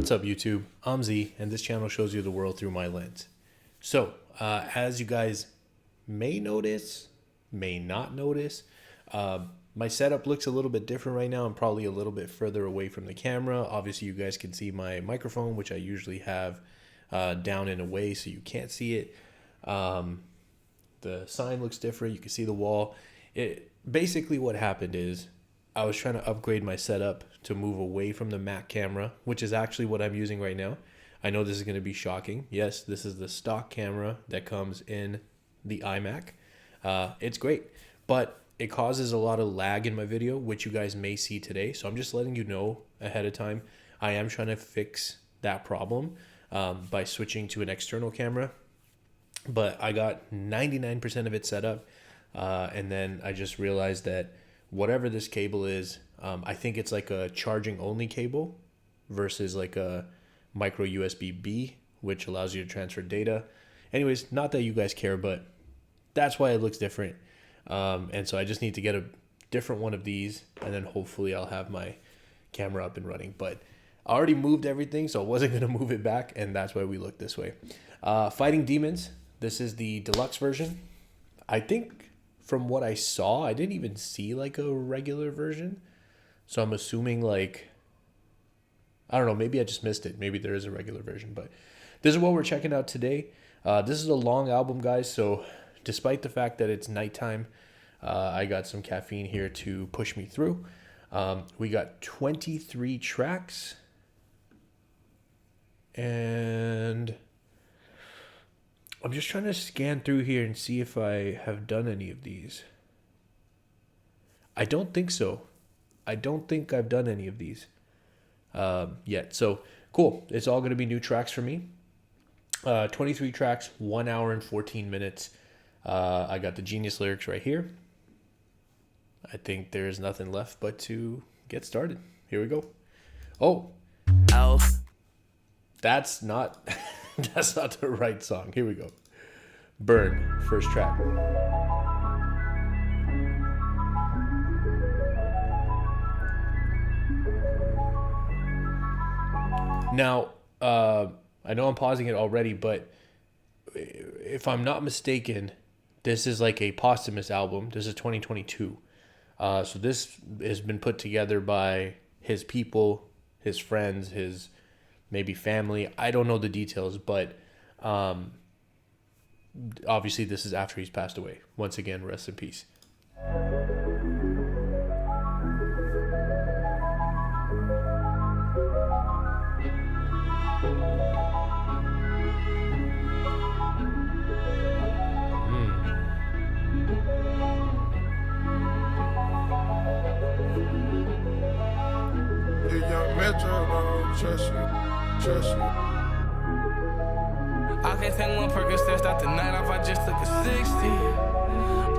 What's up, YouTube? I'm Z, and this channel shows you the world through my lens. So, as you guys may notice, may not notice, my setup looks a little bit different right now. I'm probably a little bit further away from the camera. Obviously, you guys can see my microphone, which I usually have down and away so you can't see it. The sign looks different. You can see the wall. Basically, what happened is I was trying to upgrade my setup to move away from the Mac camera, which is actually what I'm using right now. I know this is going to be shocking. Yes, this is the stock camera that comes in the iMac. It's great, but it causes a lot of lag in my video, which you guys may see today. So I'm just letting you know ahead of time. I am trying to fix that problem by switching to an external camera, but I got 99% of it set up. And then I just realized that whatever this cable is, I think it's like a charging only cable versus like a micro USB-B, which allows you to transfer data. Anyways, not that you guys care, but that's why it looks different. And so I just need to get a different one of these, and then hopefully I'll have my camera up and running. But I already moved everything, so I wasn't going to move it back, and that's why we look this way. Fighting Demons. This is the deluxe version. I think from what I saw, I didn't even see like a regular version. So I'm assuming like, I don't know, maybe I just missed it. Maybe there is a regular version, but this is what we're checking out today. This is a long album, guys. So despite the fact that it's nighttime, I got some caffeine here to push me through. We got 23 tracks, and I'm just trying to scan through here and see if I have done any of these. I don't think so. I don't think I've done any of these yet. So cool. It's all going to be new tracks for me. 23 tracks, 1 hour and 14 minutes. I got the Genius lyrics right here. I think there's nothing left but to get started. Here we go. Oh. That's not... That's not the right song. Here we go. Burn, first track. Now, I know I'm pausing it already, but if I'm not mistaken, this is like a posthumous album. This is 2022. So this has been put together by his people, his friends, his maybe family. I don't know the details, but obviously this is after he's passed away. Once again, rest in peace. I can't take one Percocet, start the night off, I just took a 60.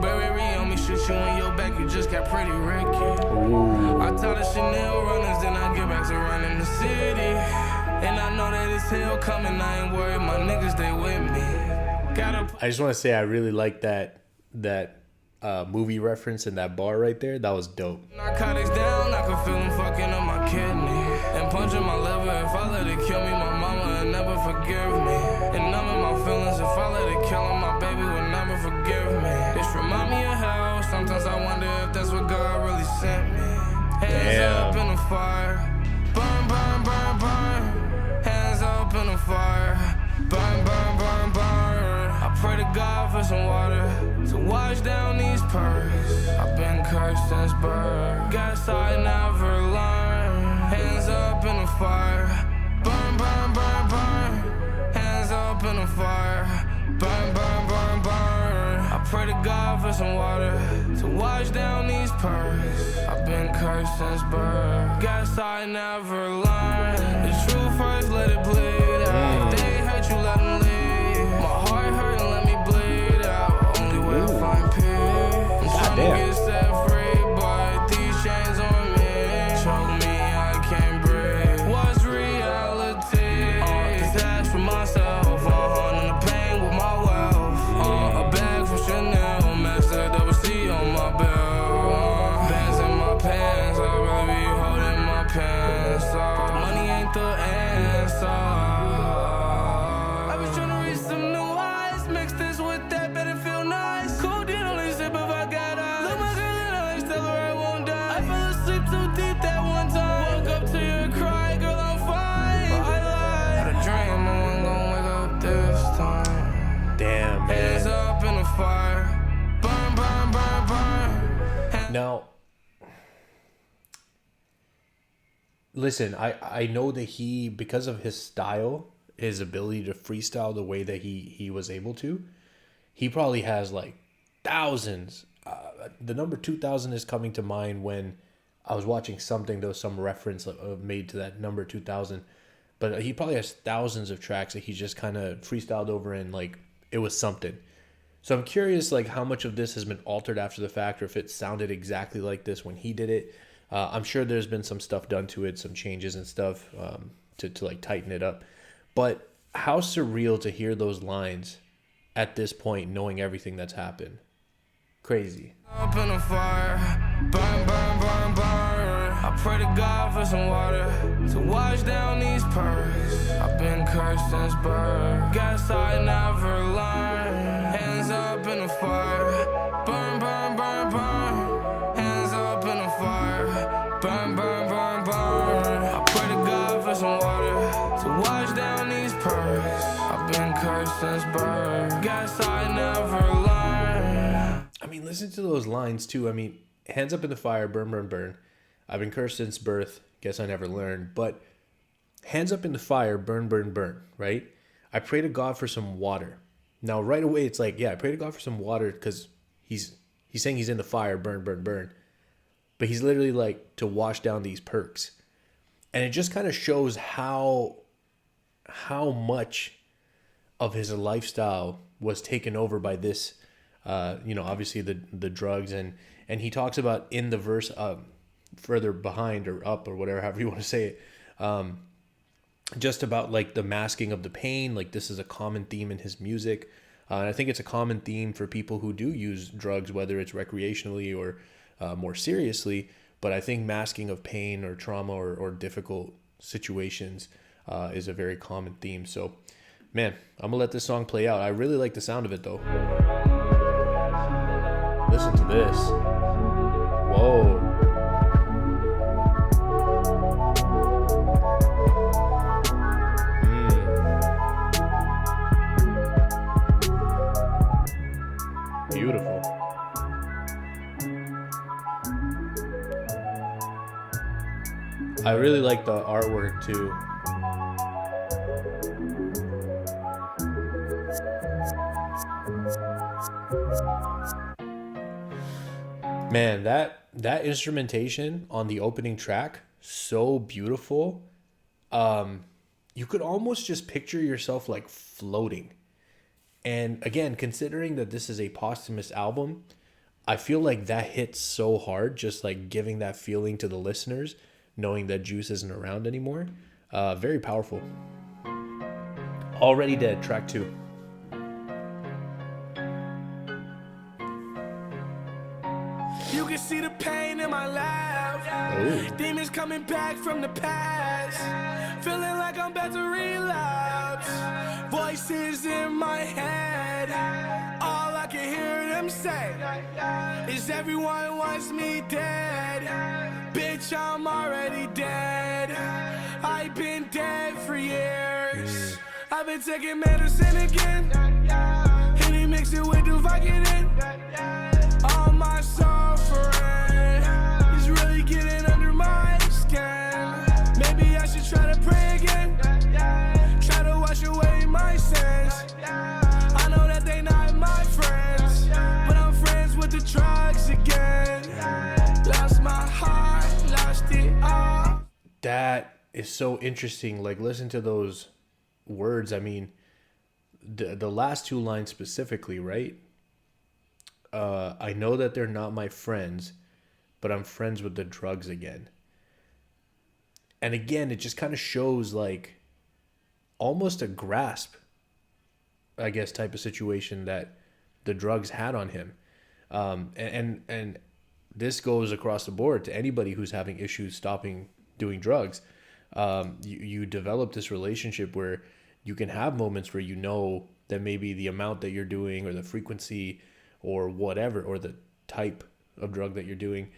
Burberry on me, shoot you in your back, you just got pretty Ricky. I taught the Chanel runners, then I get back to running the city. And I know that it's hell coming, I ain't worried, my niggas, they with me. I just want to say I really like that movie reference in that bar right there. That was dope. Narcotics down, I can feel them fucking on my kidney. And punching my liver, if I let it kill me, my mama will never forgive me. And I'm in my feelings, if I let it kill him, my baby will never forgive me. This remind me of hell, sometimes I wonder if that's what God really sent me. Hands up in the fire, burn, burn, burn, burn. Hands up in the fire, burn, burn, burn, burn. I pray to God for some water to wash down these purrs. I've been cursed since birth. Guess I never learned. Hands up in the fire, burn, burn, burn, burn. Hands up in the fire, burn, burn, burn, burn. I pray to God for some water to wash down these purrs. I've been cursed since birth. Guess I never learned. The truth first, let it bleed out. If they hurt you, let them leave. My heart hurt and let me bleed out. Only way I find peace. I'm trying to get set free, but these chains on me choke me, I can't breathe. What's reality? This ash for myself, in the pain with my wealth. A bag from Chanel, master double C on my belt. Bands in my pants, I'd rather be holding my pants. Money ain't the end. Now, listen, I know that he, because of his style, his ability to freestyle the way that he was able to, he probably has like thousands. The number 2000 is coming to mind when I was watching something. There was some reference made to that number 2000, but he probably has thousands of tracks that he just kind of freestyled over, and like it was something. So I'm curious, like how much of this has been altered after the fact, or if it sounded exactly like this when he did it. I'm sure there's been some stuff done to it, some changes and stuff to like tighten it up. But how surreal to hear those lines at this point, knowing everything that's happened. Crazy. Up in the fire, burn, burn, burn, burn. I pray to God for some water to wash down these pearls. I've been cursed since birth. Guess I never learned. Hands up in the fire, burn, burn, burn, burn. Hands up in the fire, burn, burn, burn, burn. I pray to God for some water to wash down these pearls. I've been cursed since birth. Guess I never learned. I mean, listen to those lines too. I mean, hands up in the fire, burn, burn, burn. I've been cursed since birth. Guess I never learned. But hands up in the fire, burn, burn, burn, right? I pray to God for some water. Now, right away, it's like, yeah, I pray to God for some water because he's saying he's in the fire, burn, burn, burn. But he's literally like to wash down these perks. And it just kind of shows how much of his lifestyle was taken over by this, obviously the drugs. And he talks about in the verse further behind or up or whatever, however you want to say it, just about like the masking of the pain. Like this is a common theme in his music. And I think it's a common theme for people who do use drugs, whether it's recreationally or more seriously. But I think masking of pain or trauma or difficult situations is a very common theme. So, man, I'm going to let this song play out. I really like the sound of it, though. Listen to this. Whoa. Beautiful. I really like the artwork too. Man, that instrumentation on the opening track, so beautiful. You could almost just picture yourself like floating. And again, considering that this is a posthumous album, I feel like that hits so hard, just like giving that feeling to the listeners, knowing that Juice isn't around anymore. Very powerful. Already Dead, track 2. You can see the pain in my laugh. Demons coming back from the past. Feeling like I'm about to relapse. Voices in my head. All I can hear them say is everyone wants me dead. Bitch, I'm already dead. I've been dead for years. I've been taking medicine again. Henny mix it with the Vicodin. All my suffering is really getting under my skin. Maybe I should try to pray again. Try to wash away my sins. I know that they not my friends, but I'm friends with the drugs again. Lost my heart, lost it all. That is so interesting. Like, listen to those words. I mean, the last two lines specifically, right? I know that they're not my friends, but I'm friends with the drugs again. And again, it just kind of shows like almost a grasp, I guess, type of situation that the drugs had on him. And this goes across the board to anybody who's having issues stopping doing drugs. You develop this relationship where you can have moments where you know that maybe the amount that you're doing or the frequency or whatever, or the type of drug that you're doing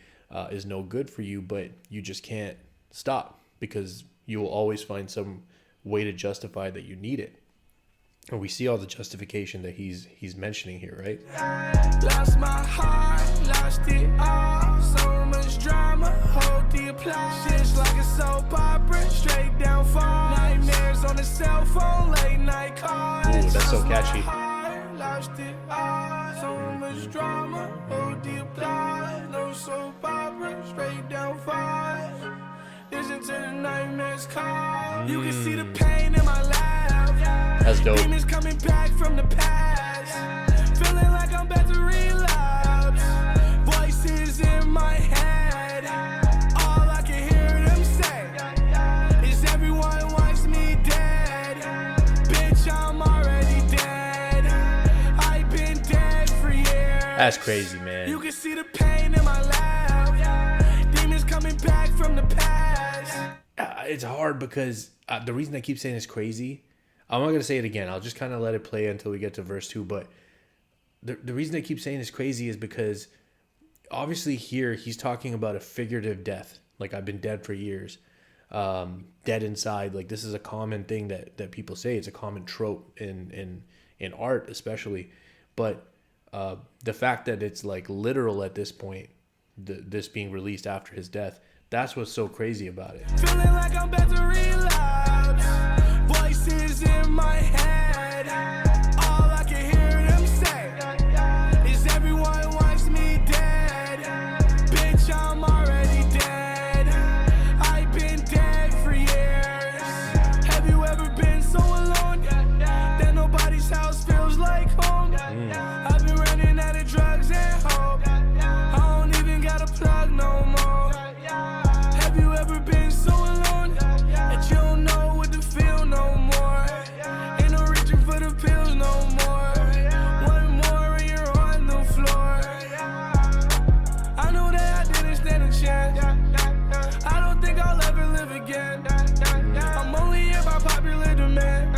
is no good for you, but you just can't stop because you will always find some way to justify that you need it. And we see all the justification that he's mentioning here, right? Lost my heart, lost it all. So much drama, hold the applause. Shit's like a soap opera, straight down fall. Nightmares on the cell phone, late night calls. Ooh, that's so catchy. Lost it all. So much drama, hold the applause. No soap opera, straight down fall. Listen to the nightmares call. You can see the pain in my laugh. That's dope. Demons coming back from the past. Feeling like I'm about to relapse. Voices in my head. All I can hear them say is everyone wants me dead. Bitch, I'm already dead. I've been dead for years. That's crazy, man. You can see the pain in my laugh. Demons coming back from the past. It's hard because the reason I keep saying it's crazy, I'm not going to say it again. I'll just kind of let it play until we get to verse 2. But the reason I keep saying it's crazy is because obviously here he's talking about a figurative death. Like, I've been dead for years. Dead inside. Like, this is a common thing that people say. It's a common trope in art especially. But the fact that it's like literal at this point, this being released after his death, that's what's so crazy about it. Feeling like I'm about to relapse. Voices in my head. All I can hear them say is everyone wants me dead. Bitch, I'm already dead. I've been dead for years. Have you ever been so alone that nobody's house feels like home? I've been running out of drugs and hope. I don't even got a plug no more. Have you ever been so alone that you don't know what to feel no more? Ain't no reaching for the pills no more. One more and you're on the floor. I know that I didn't stand a chance. I don't think I'll ever live again. I'm only here by popular demand.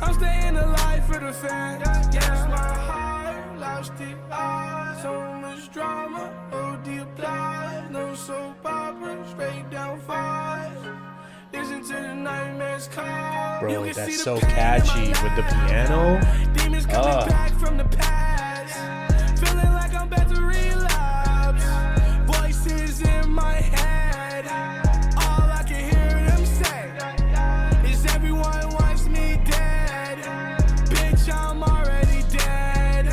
I'm staying alive for the fans. Yes, my heart lost it all. So much drama, hold the applause. No soap opera, straight down falls. Listen to the nightmares call. Bro, that's so catchy with the piano. Demons coming back from the past. Feeling like I'm about to relapse. Voices in my head. All I can hear them say is everyone wants me dead. Bitch, I'm already dead.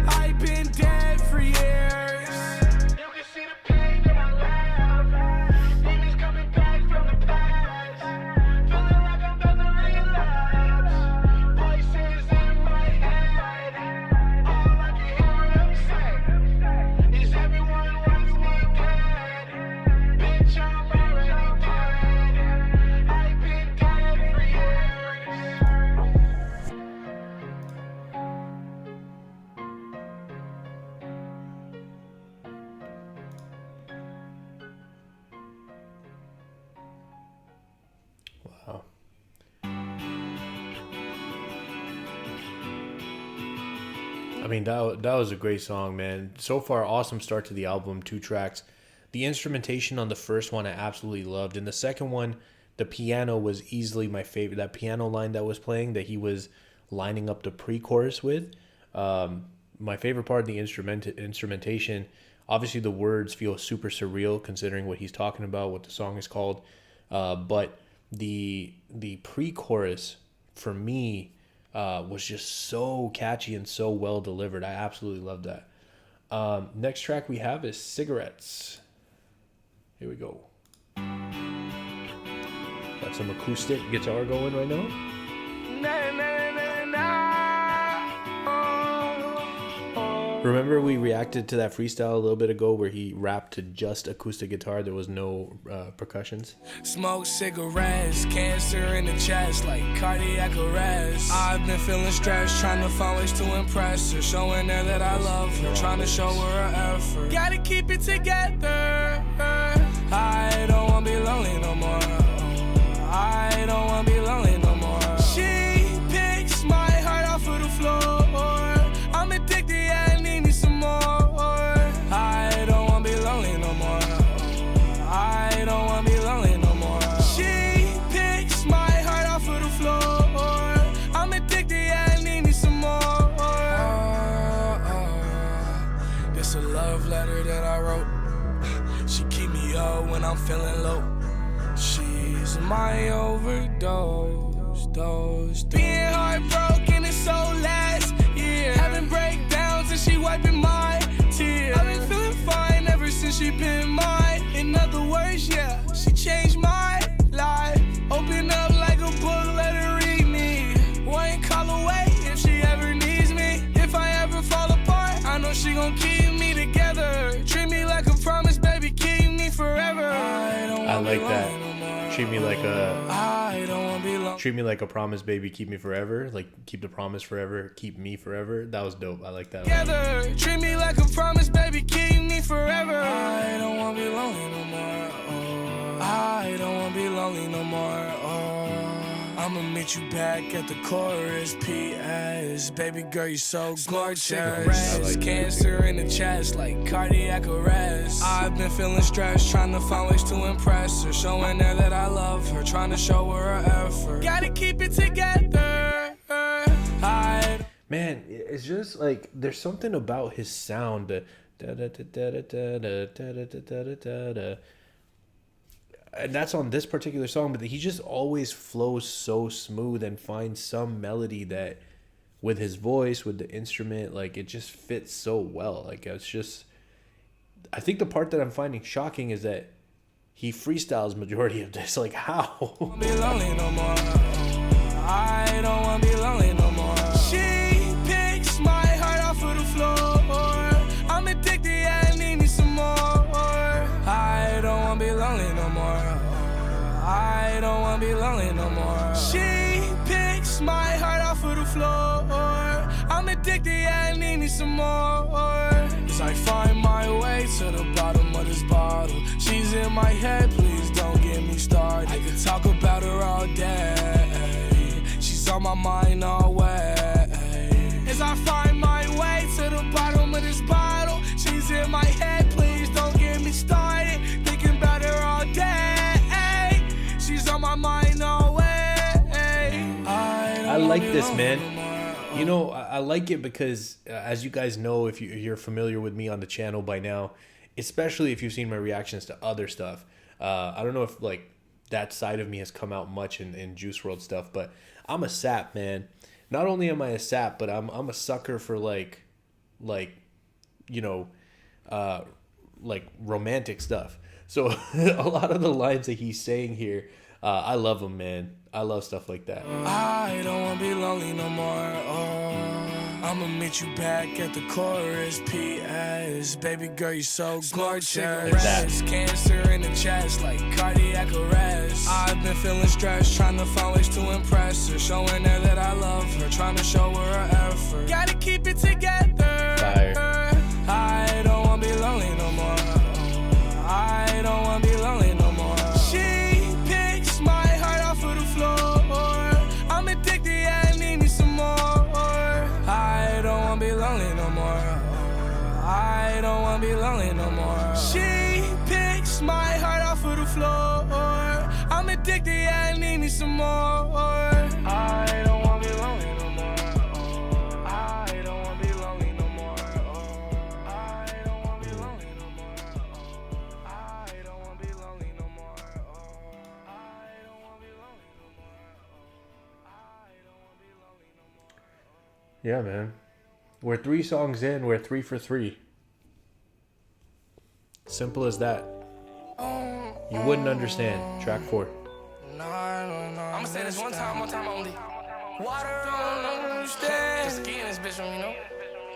I've been dead for years. You can see the pain in my laugh. Demons coming back from the past. Feeling like I'm about to relapse. Voices in my head. All I can hear them say is everyone wants me dead. Bitch, I'm already dead. I've been dead for years. Wow. I mean, that was a great song, man. So far, awesome start to the album. 2 tracks. The instrumentation on the first one I absolutely loved. And the second one, the piano was easily my favorite. That piano line that was playing, that he was lining up the pre-chorus with. My favorite part of the instrumentation, obviously the words feel super surreal considering what he's talking about, what the song is called. But the pre-chorus for me was just so catchy and so well delivered. I absolutely love that. Next track we have is Cigarettes. Here we go. Got some acoustic guitar going right now. Remember we reacted to that freestyle a little bit ago where he rapped to just acoustic guitar. There was no percussions. Smoke cigarettes, cancer in the chest like cardiac arrest. I've been feeling stressed, trying to find ways to impress her, showing her that I love her, trying to show her her effort. Gotta keep it together. I don't wanna be lonely no more. I don't wanna be lonely no more. She picks my heart off of the floor. I'm addicted, yeah, I need me some more. I don't wanna be lonely no more. I don't wanna be lonely no more. She picks my heart off of the floor. I'm addicted, It's a love letter that I wrote. She keep me up when I'm feeling low. She's my overdose, dose. Being heartbroken is so last year. Having breakdowns and she wiping my tears. I've been feeling fine ever since she been mine. In other words, yeah, she changed my life. Open up like a book, let her read me. One call away if she ever needs me. If I ever fall apart, I know she gon' keep me together. Treat me like a promise, baby, keep me forever. I like that. Treat me like a promise, baby, keep me forever. Like, keep the promise forever, keep me forever. That was dope. I like that one. Treat me like a promise, baby, keep me forever. I don't wanna be lonely no more. I don't wanna be lonely no more. I'ma meet you back at the chorus. P.S. Baby girl, you so gorgeous. Like cancer in the chest, like cardiac arrest. I've been feeling stressed, trying to find ways to impress her. Showing her that I love her, trying to show her effort. Gotta keep it together. Man, it's just like there's something about his sound. And that's on this particular song, but he just always flows so smooth and finds some melody that with his voice, with the instrument, like it just fits so well. Like it's just, I think the part that I'm finding shocking is that he freestyles majority of this. Like how? Be lonely no more. I don't wanna be lonely no more. She picks my heart off of the floor. I'm addicted, I need me some more. I don't wanna be lonely no more. I don't wanna be lonely no more. She picks my heart off of the floor. I'm addicted, I need me some more. As I find my way to the bottom of this bottle. She's in my head, please don't get me started. I could talk about her all day. She's on my mind always. As I find my way to the bottom of this bottle. She's in my head, please don't get me started. Thinking about her all day. She's on my mind always. I like this, man. You know, I like it because, as you guys know, if you're familiar with me on the channel by now, especially if you've seen my reactions to other stuff, I don't know if like that side of me has come out much in Juice WRLD stuff, but I'm a sap, man. Not only am I a sap, but I'm a sucker for like you know, like romantic stuff. So a lot of the lines that he's saying here, I love them, man. I love stuff like that. I don't wanna be lonely no more. I'ma meet you back at the chorus. P.S. Baby girl, you so gorgeous. Cancer in the chest, like cardiac arrest. I've been feeling stressed, trying to find ways to impress her. Showing her that I love her, trying to show her effort. Gotta keep it together. Fire. I don't wanna be lonely no more. I don't wanna be lonely no more. She picks my heart off of the floor. I'm addicted, I need me some more. I don't wanna be lonely no more. I don't wanna be lonely no more. She picks my heart off of the floor. I'm addicted, I need me some more. I don't wanna be lonely no more. I don't wanna be lonely no more. I don't wanna be lonely no more. I don't wanna be lonely no more. I don't wanna be lonely no more. I don't wanna be lonely no more. Yeah, man. We're 3 songs in. We're 3 for 3. Simple as that. You wouldn't understand. Track 4. I'ma say this one time only. Water don't understand. Just getting this bitch from, you know,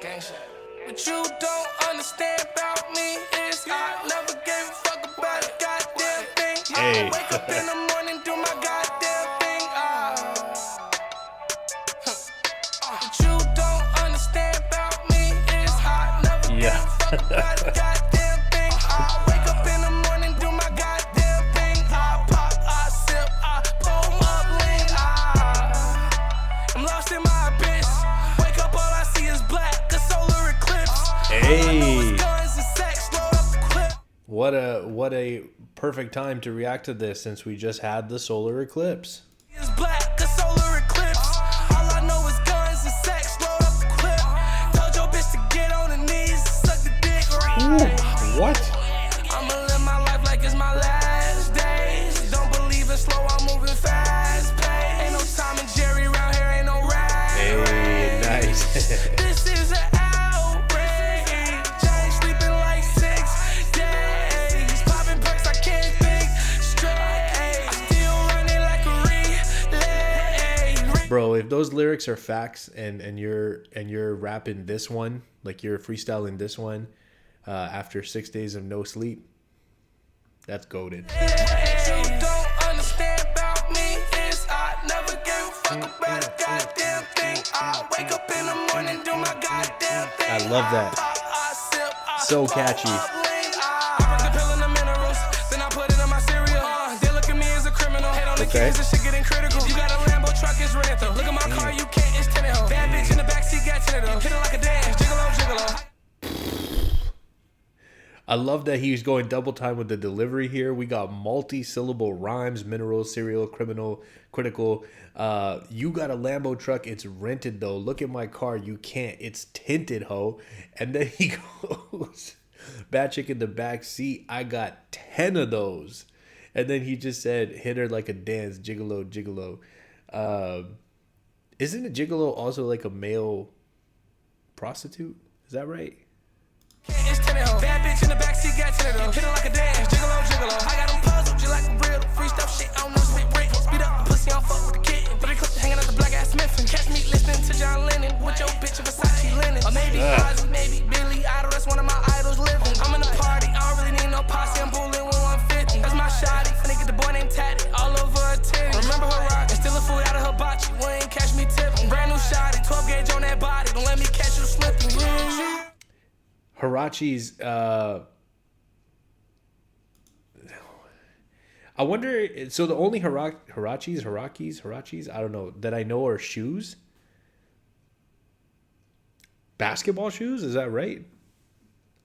gang shit. What you don't understand about me is I never gave a fuck about a goddamn thing. Hey. I wake up in the morning, do my goddamn thing. What you don't understand about me is I never gave a fuck about a goddamn thing. I wake up in the morning, do my goddamn thing. I pop, I sip, I pull up lean. I'm lost in my abyss. Wake up, all I see is black, a solar eclipse. Hey. What a perfect time to react to this since we just had the solar eclipse. It's black, a solar eclipse. All I know is guns and sex, load up the clip. Told your bitch to get on her knees, suck the dick. What? I'ma live my life like it's my last days. Don't believe in slow, I'm moving fast pace. Ain't no Tom and Jerry around here, ain't no rap. Hey, nice. This is an outrage. I ain't sleeping like 6 days. Popping perks, I can't think straight. I still running like a relay. Bro, if those lyrics are facts and you're rapping this one, like you're freestyling this one after 6 days of no sleep, that's goated. What you don't understand about me is I never gave a fuck about a goddamn thing. I wake up in the morning, do my goddamn thing. I love that. So catchy. I put the pill in the minerals, then I put it in my cereal. They look at me as a criminal. Hate on the kids, this shit getting critical. You got a Lambo truck, it's rental. Look at my car, you can't, it's tinted. Bad bitch in the backseat, got tinted. Hit it like a dance, gigolo, gigolo. I love that he's going double time with the delivery here. We got multi-syllable rhymes, mineral, serial, criminal, critical. You got a Lambo truck, it's rented though. Look at my car, you can't, it's tinted, ho. And then he goes, bad chick in the back seat, I got 10 of those. And then he just said, hit her like a dance, gigolo, gigolo. Isn't a gigolo also like a male prostitute? Is that right? It's tinted. Bad bitch in the backseat, got tinted. Hit it like a dance, gigolo, gigolo. I got them puzzled, just like a real free stuff shit. I don't know, spit brick. Speed up the pussy, I don't fuck with the kitten. 3 clips hanging out the black ass Smith. And catch me listening to John Lennon with your bitch of Versace linen. Or maybe Ozzy, maybe Billy Idol. That's one of my idols living. I'm in the party, I don't really need no posse. I'm bullying with 150. That's my shawty. Finna get the boy named Tatty all over her titty. Remember her rock and steal a food out of her bocce. You ain't catch me tipping. Brand new shawty, 12 gauge on that body. Don't let me catch you slipping. Hirachi's I wonder, so the only Hirachis, I don't know, that I know are shoes. Basketball shoes, is that right?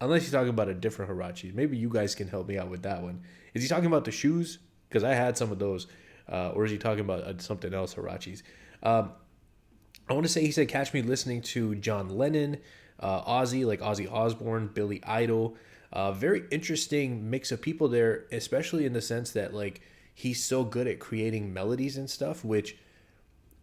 Unless he's talking about a different Hirachi. Maybe you guys can help me out with that one. Is he talking about the shoes? Because I had some of those. Or is he talking about something else, Hirachis? I want to say he said, catch me listening to John Lennon, Ozzy, like Ozzy Osbourne, Billy Idol. Very interesting mix of people there, especially in the sense that like he's so good at creating melodies and stuff, which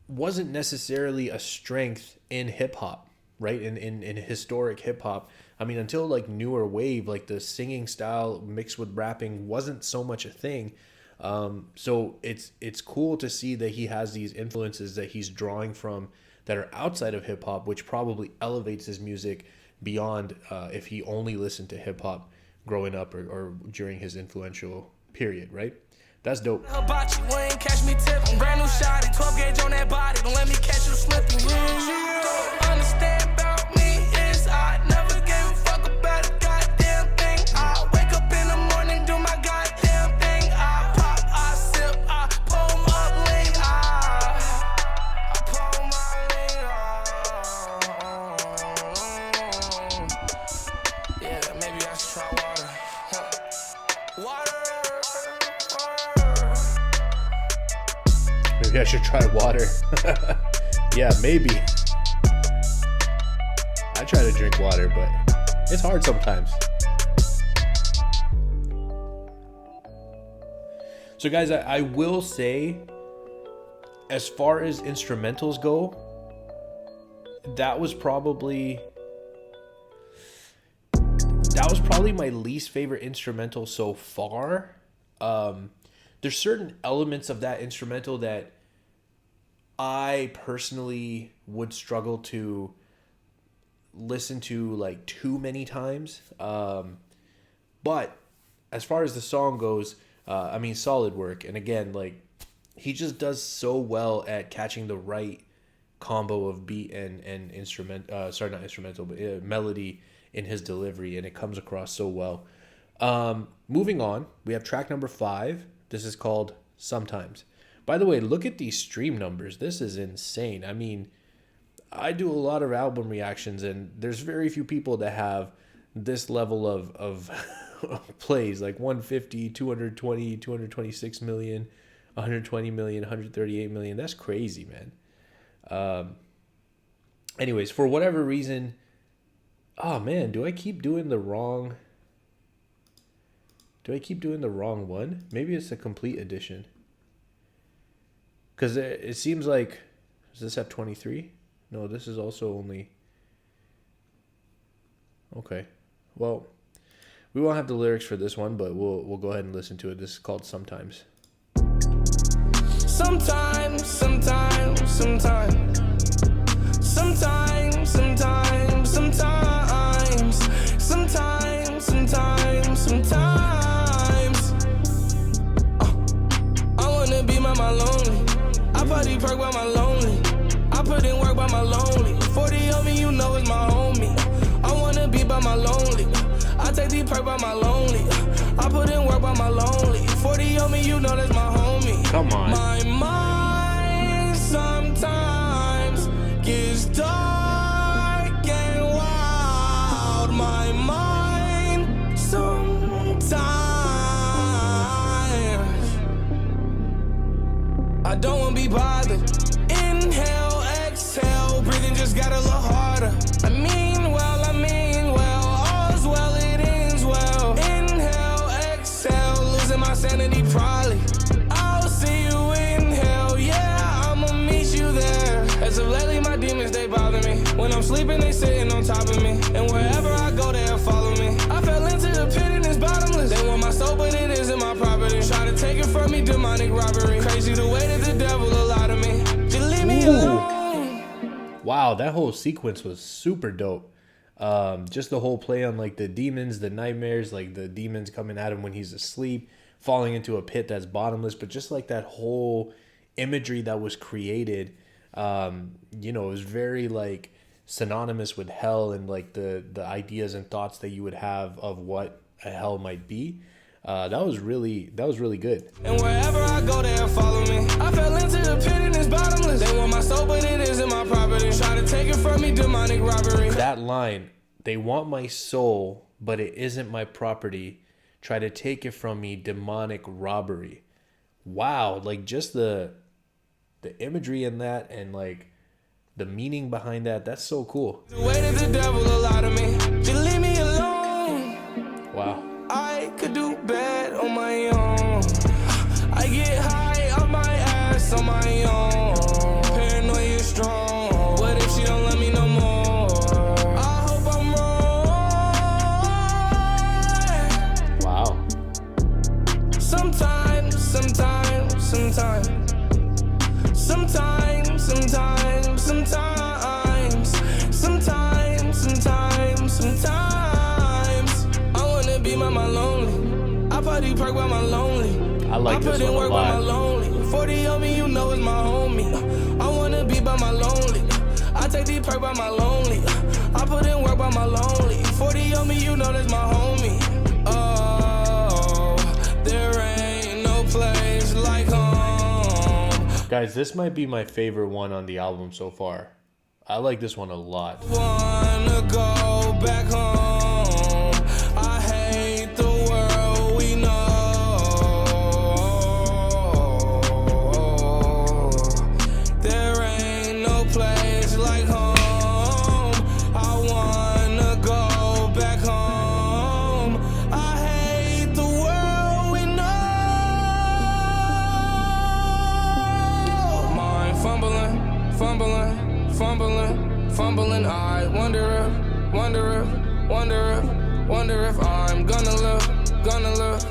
wasn't necessarily a strength in hip hop, right? In historic hip hop. I mean, until like newer wave, like the singing style mixed with rapping wasn't so much a thing. So it's cool to see that he has these influences that he's drawing from that are outside of hip hop, which probably elevates his music beyond if he only listened to hip hop growing up or during his influential period, right? That's dope. Hibachi, you ain't catch me tipping. Brand new shawty, 12 gauge on that body. Don't let me catch you slipping. Don't understand about me is I never gave a fuck about a goddamn thing. I wake up in the morning, do my goddamn thing. I pop, I sip, I pull my lean. I pull my lean. Yeah, maybe I should try water. Water. Maybe I should try water. Yeah, maybe. I try to drink water, but it's hard sometimes. So guys, I will say, as far as instrumentals go, that was probably my least favorite instrumental so far. There's certain elements of that instrumental that I personally would struggle to listen to like too many times. But as far as the song goes, I mean, solid work. And again, like he just does so well at catching the right combo of beat and instrument. Sorry, not instrumental, but melody in his delivery, and it comes across so well. Moving on, we have track number 5. This is called Sometimes. By the way, look at these stream numbers. This is insane. I mean, I do a lot of album reactions, and there's very few people that have this level of plays, like 150, 220, 226 million, 120 million, 138 million. That's crazy, man. Anyways, for whatever reason, oh man, do I keep doing the wrong Do I keep doing the wrong one? Maybe it's the complete edition. Because it seems like... Is this at 23? No, this is also only... Okay. Well, we won't have the lyrics for this one, but we'll go ahead and listen to it. This is called Sometimes. Sometimes, sometimes, sometimes. Sometimes, sometimes, sometimes. Sometimes, sometimes, sometimes. I wanna be by my lonely. I party perk by my lonely. I put in work by my lonely. 40 on me, you know it's my homie. I wanna be by my lonely. I take the perk by my lonely. I put in work by my lonely. 40 on me, you know that's my homie. Come on. My mind sometimes gets dark and wild. My mind sometimes. I don't wanna be bothered. Inhale, exhale, breathing just got a little harder. I mean well, all's well, it ends well. Inhale, exhale, losing my sanity probably. I'll see you in hell, yeah, I'ma meet you there. As of lately, my demons, they bother me. When I'm sleeping, they sitting on top of me. And wherever I go, they'll follow me. I fell into the pit and it's bottomless. They want my soul, but it isn't my property. Try to take it from me, demonic robbery. Crazy the way that the devil allowed of me. Just leave me alone. Wow, that whole sequence was super dope. Just the whole play on like the demons, the nightmares, like the demons coming at him when he's asleep, falling into a pit that's bottomless, but just like that whole imagery that was created, it was very like synonymous with hell and like the ideas and thoughts that you would have of what a hell might be. That was really good. And wherever I go, they'll follow me. I fell into the pit and it's bottomless. They want my soul, but it isn't my property. Try to take it from me, demonic robbery. That line, they want my soul, but it isn't my property. Try to take it from me, demonic robbery. Wow, like just the imagery in that and like the meaning behind that, that's so cool. The way that the devil allowed of me, just leave me alone. Wow. I could do bad on my own. I get high off my ass on my own. Paranoia is strong. What if she don't love me no more? I hope I'm wrong. Wow. Sometimes. Sometimes, sometimes, I wanna be by my lonely. I party perk by my lonely. I like this one a work by my lot. lonely. 40 on me, you know it's my homie. I wanna be by my lonely. I take the perk by my lonely. I put in work by my lonely. 40 on me, you know that's my homie. Oh, there ain't no place like home. Guys, this might be my favorite one on the album so far. I like this one a lot. Wanna go back home. I hate the world we know. There ain't no place like home. I wanna go back home. I hate the world we know. Mind fumbling. I wonder if I'm gonna live.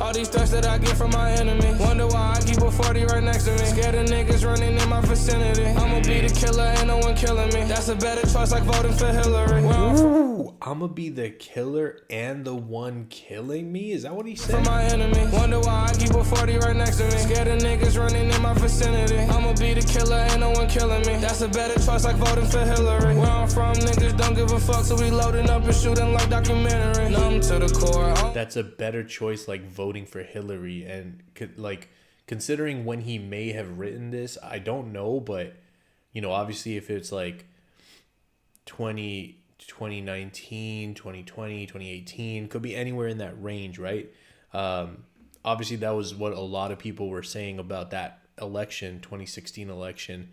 All these threats that I get from my enemy. Wonder why I keep a 40 right next to me. Scared of niggas running in my vicinity. I'ma be the killer, ain't no one killing me. That's a better choice, like voting for Hillary. Ooh, I'ma be the killer and the one killing me? Is that what he said? From my enemy. Wonder why I keep a 40 right next to me. Scared of niggas running in my vicinity. I'ma be the killer, ain't no one killing me. That's a better choice, like voting for Hillary. Where I'm from, niggas don't give a fuck, so we loading up and shooting like documentary. Numb to the core. That's a better choice, like voting for Hillary. And like considering when he may have written this, I don't know, but obviously if it's like 2019, 2020, 2018, could be anywhere in that range, right? Obviously that was what a lot of people were saying about that election, 2016 election,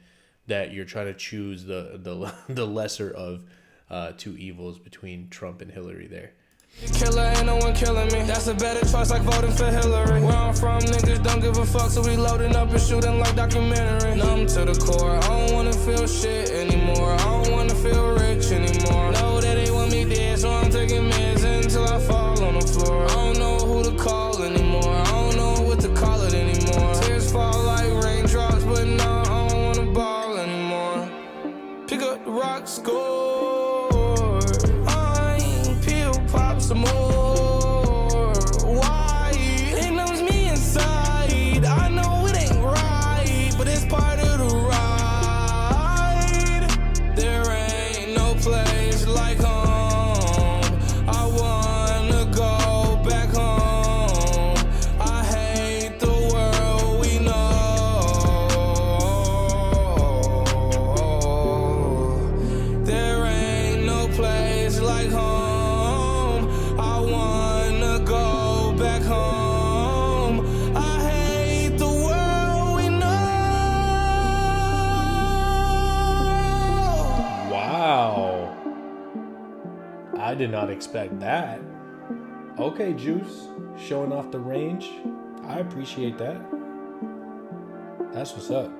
that you're trying to choose the lesser of two evils between Trump and Hillary there. Killer, ain't no one killing me. That's a better choice, like voting for Hillary. Where I'm from, niggas don't give a fuck, so we loading up and shooting like documentary. Numb to the core, I don't wanna feel shit anymore. I don't wanna feel rich anymore. Know that they want me dead, so I'm taking meds until I fall on the floor. I don't know who to call anymore. I don't know what to call it anymore. Tears fall like raindrops, but now I don't wanna ball anymore. Pick up the rock, score. Some more. Why? It knows me inside. I know it ain't right, but it's part of the ride. There ain't no place like home. I wanna go back home. I hate the world we know. There ain't no place like home. I did not expect that. Okay, Juice, showing off the range. I appreciate that. That's what's up.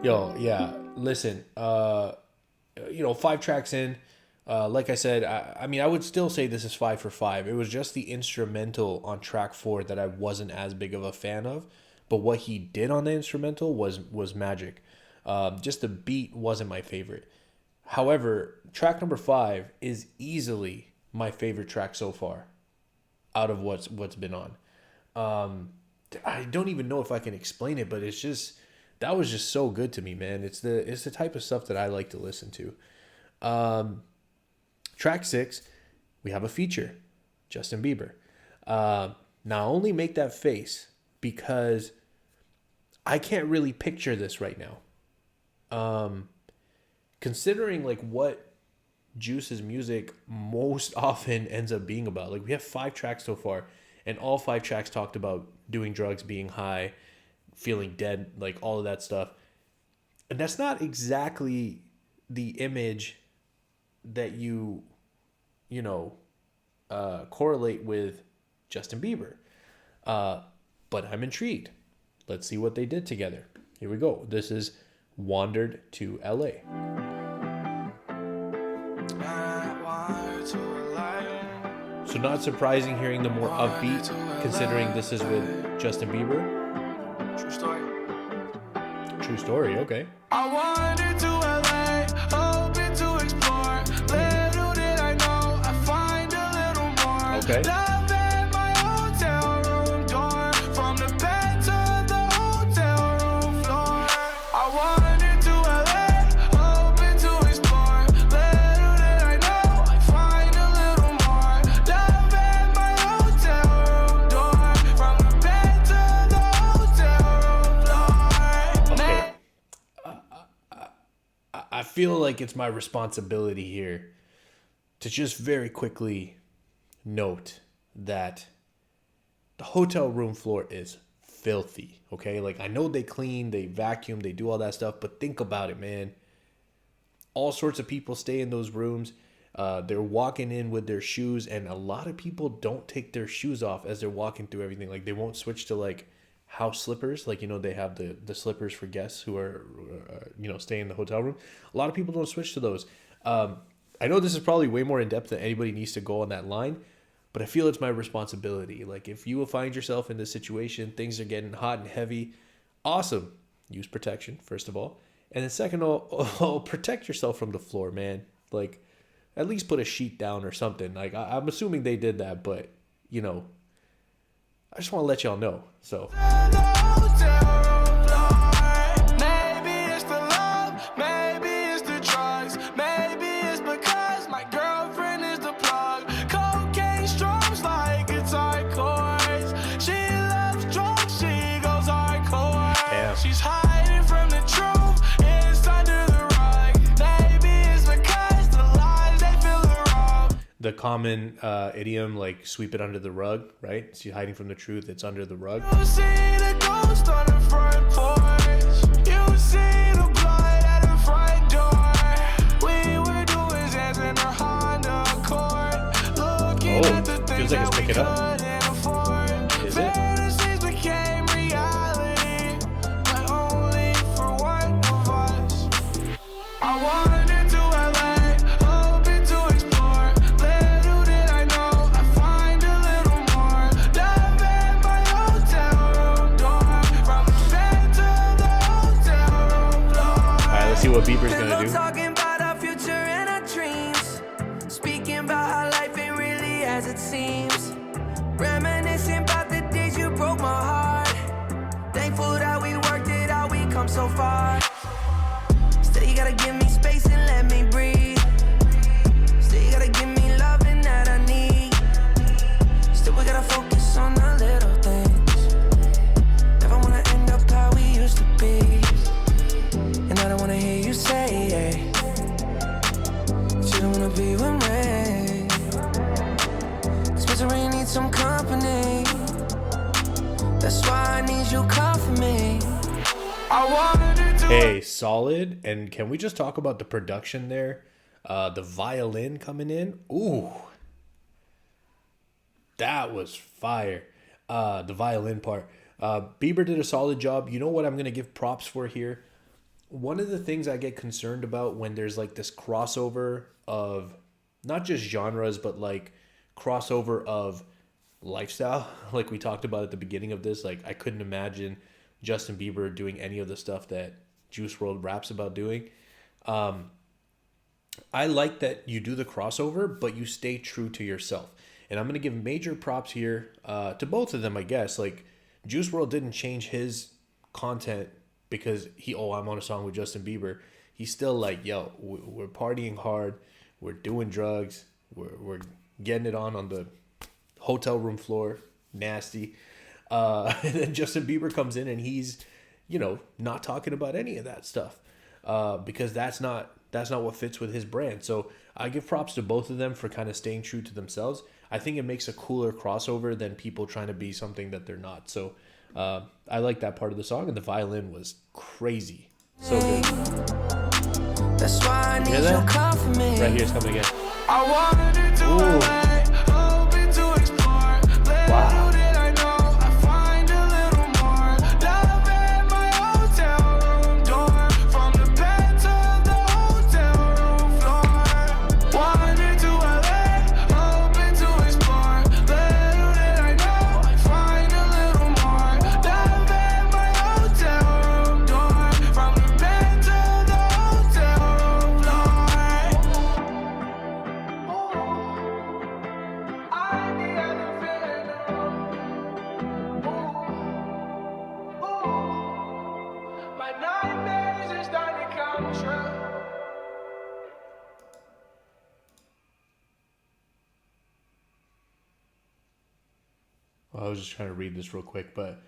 Yo, yeah, listen, 5 tracks in, like I said, I mean, I would still say this is 5 for 5. It was just the instrumental on track 4 that I wasn't as big of a fan of, but what he did on the instrumental was magic. Just the beat wasn't my favorite. However, track number 5 is easily my favorite track so far out of what's been on. I don't even know if I can explain it, but it's just, that was just so good to me, man. It's the type of stuff that I like to listen to. Track 6, we have a feature, Justin Bieber. Now, I only make that face because I can't really picture this right now. Considering like what Juice's music most often ends up being about. Like we have 5 tracks so far, and all 5 tracks talked about doing drugs, being high, feeling dead, like all of that stuff. And that's not exactly the image that you correlate with Justin Bieber. But I'm intrigued. Let's see what they did together. Here we go. This is Wandered to LA. So not surprising hearing the more upbeat, considering this is with Justin Bieber. True story. True story, okay. I wandered to LA, hoping to explore. Little did I know I'd find a little more. Okay. Love at my hotel room door, from the bed to the hotel room floor. I wandered to LA, hoping to explore. Little did I know I'd find a little more. Love at my hotel room door, from the bed to the hotel room floor. Okay. I feel like it's my responsibility here to just very quickly note that the hotel room floor is filthy, okay? Like, I know they clean, they vacuum, they do all that stuff, but think about it, man. All sorts of people stay in those rooms. They're walking in with their shoes, and a lot of people don't take their shoes off as they're walking through everything. Like, they won't switch to, like, house slippers. Like, they have the slippers for guests who are, staying in the hotel room. A lot of people don't switch to those. I know this is probably way more in depth than anybody needs to go on that line, but I feel it's my responsibility. Like, if you will find yourself in this situation, things are getting hot and heavy, awesome. Use protection, first of all. And then second of all, protect yourself from the floor, man. Like, at least put a sheet down or something. Like, I'm assuming they did that, but, I just want to let y'all know. So. Maybe it's the love, maybe it's the drugs, maybe it's because my girlfriend is the plug. Cocaine strums like guitar chords. She loves drugs, she goes hardcore. Damn. She's hiding from the truth, it's under the rug. Maybe it's because the lies, they feel the wrong. The common idiom, like, sweep it under the rug, right? She's hiding from the truth, it's under the rug. You see the ghost on the front porch. You see the blood at the front door. We were doing dance in her Honda Accord. Oh, feels like it's picking up. Is it? See what Bieber's gonna do. Talking about our future and our dreams, speaking about how life ain't really as it seems, reminiscing about the days you broke my heart. Thankful that we worked it out, we come so far. Still you gotta give me space and let me breathe. Still you gotta give me loving that I need. Still we gotta focus on the little things. Never wanna end up how we used to be. And I don't wanna hear you say that you don't wanna be with me. 'Cause misery needs some company. That's why I need you come for me. Hey, solid. And can we just talk about the production there? The violin coming in. Ooh. That was fire. The violin part. Bieber did a solid job. You know what I'm going to give props for here? One of the things I get concerned about when there's like this crossover of not just genres, but like crossover of lifestyle, like we talked about at the beginning of this. Like I couldn't imagine Justin Bieber doing any of the stuff that Juice WRLD raps about doing. I like that you do the crossover, but you stay true to yourself. And I'm going to give major props here to both of them, I guess. Like Juice WRLD didn't change his content because I'm on a song with Justin Bieber. He's still like, yo, we're partying hard, we're doing drugs, we're getting it on the hotel room floor, nasty. And then Justin Bieber comes in and he's, not talking about any of that stuff because that's not what fits with his brand. So I give props to both of them for kind of staying true to themselves. I think it makes a cooler crossover than people trying to be something that they're not. So I like that part of the song, and the violin was crazy. So good. That's why I need you come for me. Right here, it's coming again. I wanted it to LA, hoping to explore. Wow. I was just trying to read this real quick, but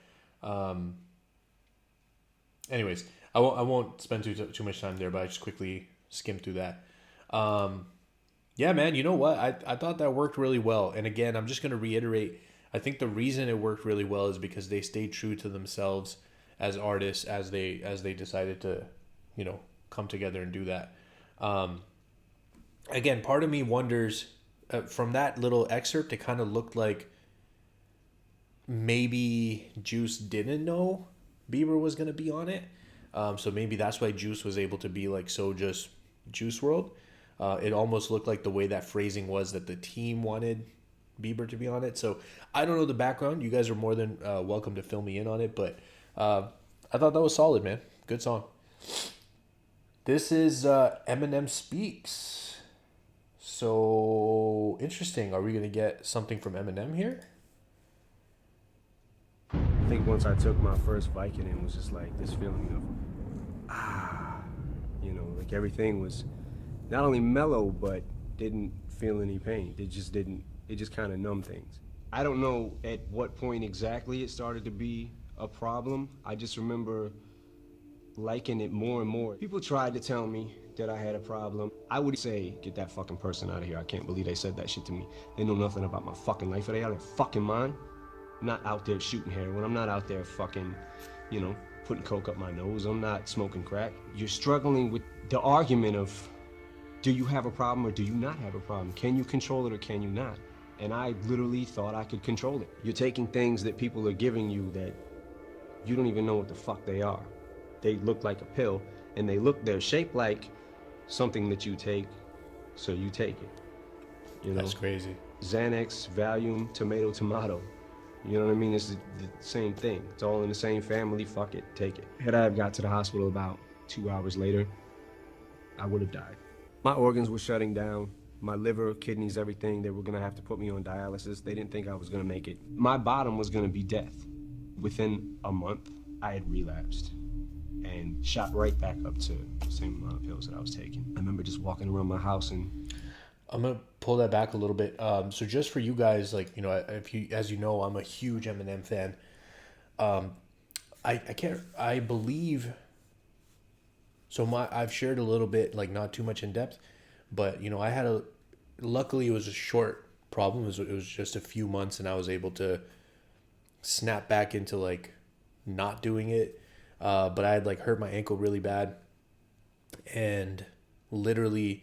anyways, I won't spend too much time there, but I just quickly skimmed through that. Yeah, man, you know what? I thought that worked really well. And again, I'm just going to reiterate, I think the reason it worked really well is because they stayed true to themselves as artists as they decided to, come together and do that. Again, part of me wonders, from that little excerpt, it kind of looked like maybe Juice didn't know Bieber was going to be on it. So maybe that's why Juice was able to be like so just Juice WRLD. It almost looked like the way that phrasing was that the team wanted Bieber to be on it. So I don't know the background. You guys are more than welcome to fill me in on it. But I thought that was solid, man. Good song. This is Eminem Speaks. So interesting. Are we going to get something from Eminem here? I think once I took my first Vicodin, it was just like this feeling of, like everything was not only mellow, but didn't feel any pain. It just kind of numbed things. I don't know at what point exactly it started to be a problem. I just remember liking it more and more. People tried to tell me that I had a problem. I would say, get that fucking person out of here. I can't believe they said that shit to me. They know nothing about my fucking life. Are they out of their fucking mind? I'm not out there shooting heroin. I'm not out there fucking, putting coke up my nose. I'm not smoking crack. You're struggling with the argument of, do you have a problem or do you not have a problem? Can you control it or can you not? And I literally thought I could control it. You're taking things that people are giving you that you don't even know what the fuck they are. They look like a pill, and they're shaped like something that you take, so you take it. You know? That's crazy. Xanax, Valium, tomato. You know what I mean? It's the same thing. It's all in the same family. Fuck it, take it. Had I have got to the hospital about 2 hours later, I would have died. My organs were shutting down. My liver, kidneys, everything. They were gonna have to put me on dialysis. They didn't think I was gonna make it. My bottom was gonna be death. Within a month, I had relapsed and shot right back up to the same amount of pills that I was taking. I remember just walking around my house and... I'm gonna pull that back a little bit. So just for you guys, like, you know, as you know, I'm a huge Eminem fan. I believe. So I've shared a little bit, like not too much in depth, but you know, luckily it was a short problem. It was just a few months, and I was able to snap back into like not doing it. But I had like hurt my ankle really bad, and literally.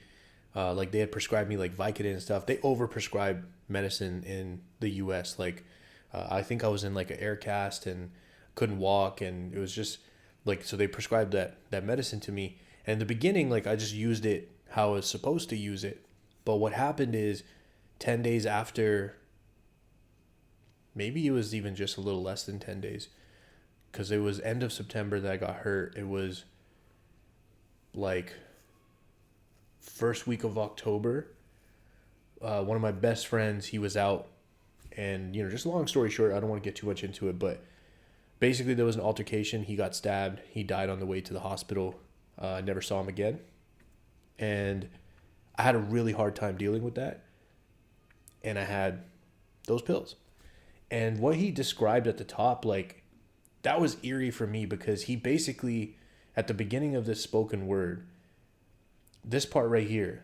Like they had prescribed me like Vicodin and stuff. They overprescribed medicine in the U.S. Like I think I was in like an air cast and couldn't walk, and it was just like, so they prescribed that medicine to me. And in the beginning, like I just used it how I was supposed to use it. But what happened is 10 days after, maybe it was even just a little less than 10 days, because it was end of September that I got hurt. It was like first week of October. One of my best friends, he was out, and you know, just long story short, I don't want to get too much into it, but basically there was an altercation. He got stabbed. He died on the way to the hospital. I never saw him again, and I had a really hard time dealing with that. And I had those pills, and what he described at the top, like that was eerie for me, because he basically at the beginning of this spoken word, this part right here,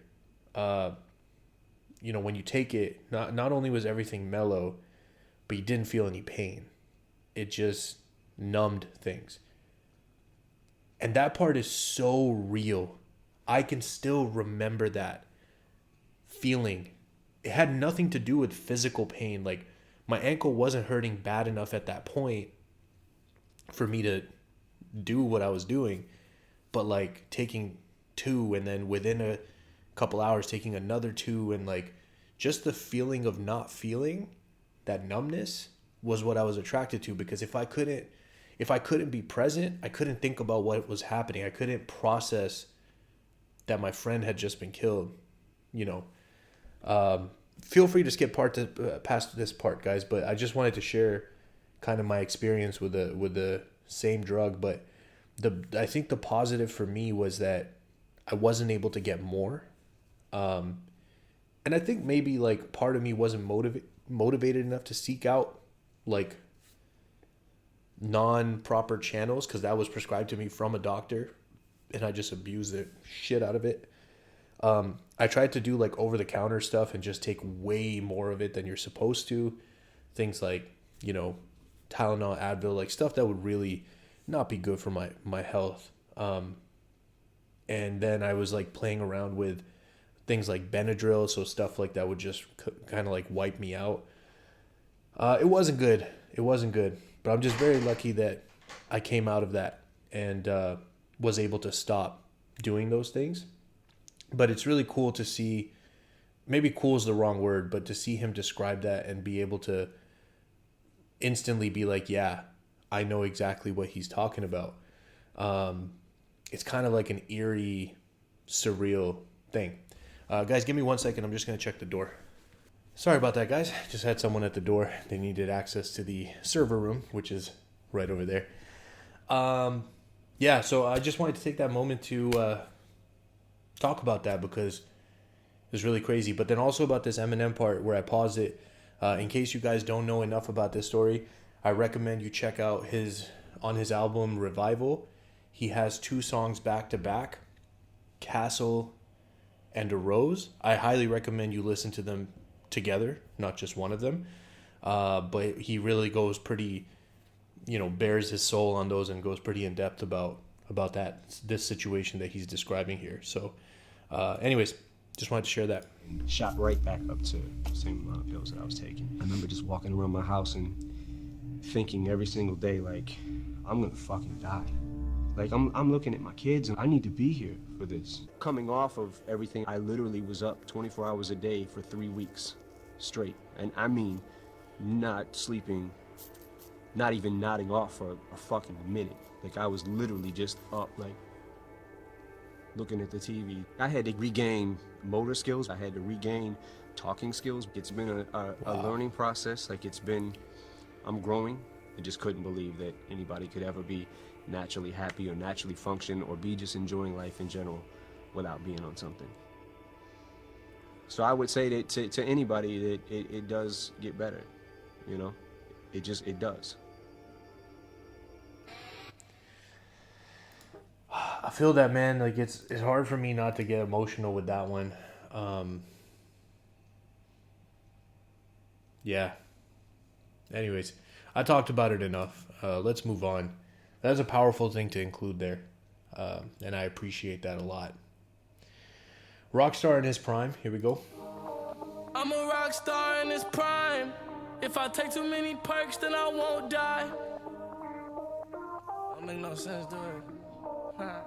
you know, when you take it, not only was everything mellow, but you didn't feel any pain. It just numbed things. And that part is so real. I can still remember that feeling. It had nothing to do with physical pain. Like my ankle wasn't hurting bad enough at that point for me to do what I was doing. But like taking 2 and then within a couple hours taking another 2, and like just the feeling of not feeling, that numbness was what I was attracted to. Because if I couldn't be present, I couldn't think about what was happening. I couldn't process that my friend had just been killed. You know, feel free to skip past this part, guys, but I just wanted to share kind of my experience with the same drug. But I think the positive for me was that I wasn't able to get more. And I think maybe like part of me wasn't motivated enough to seek out like non-proper channels, because that was prescribed to me from a doctor, and I just abused the shit out of it. I tried to do like over-the-counter stuff and just take way more of it than you're supposed to. Things like, you know, Tylenol, Advil, like stuff that would really not be good for my health. And then I was like playing around with things like Benadryl, so stuff like that would just kind of like wipe me out. It wasn't good. But I'm just very lucky that I came out of that and was able to stop doing those things. But it's really cool to see, maybe cool is the wrong word, but to see him describe that and be able to instantly be like, yeah, I know exactly what he's talking about. It's kind of like an eerie, surreal thing. Guys, give me 1 second. I'm just going to check the door. Sorry about that, guys. Just had someone at the door. They needed access to the server room, which is right over there. Yeah, so I just wanted to take that moment to talk about that, because it was really crazy. But then also about this Eminem part where I paused it. In case you guys don't know enough about this story, I recommend you check out on his album Revival. He has 2 songs back to back, Castle and A Rose. I highly recommend you listen to them together, not just one of them. But he really goes pretty, you know, bears his soul on those and goes pretty in depth about this situation that he's describing here. So anyways, just wanted to share that. and shot right back up to the same amount of pills that I was taking. I remember just walking around my house and thinking every single day, like, I'm gonna fucking die. Like, I'm looking at my kids and I need to be here for this. Coming off of everything, I literally was up 24 hours a day for 3 weeks straight. And I mean, not sleeping, not even nodding off for a fucking minute. Like, I was literally just up, like, looking at the TV. I had to regain motor skills. I had to regain talking skills. It's been a learning process. Like, I'm growing. I just couldn't believe that anybody could ever be naturally happy or naturally function or be just enjoying life in general without being on something. So I would say that to anybody that it does get better, you know? It does. I feel that, man. Like, it's hard for me not to get emotional with that one. Yeah. Anyways, I talked about it enough. Let's move on. That's a powerful thing to include there, and I appreciate that a lot. Rockstar in his prime. Here we go. I'm a rock star in his prime. If I take too many perks, then I won't die. Don't make no sense, do it? Huh.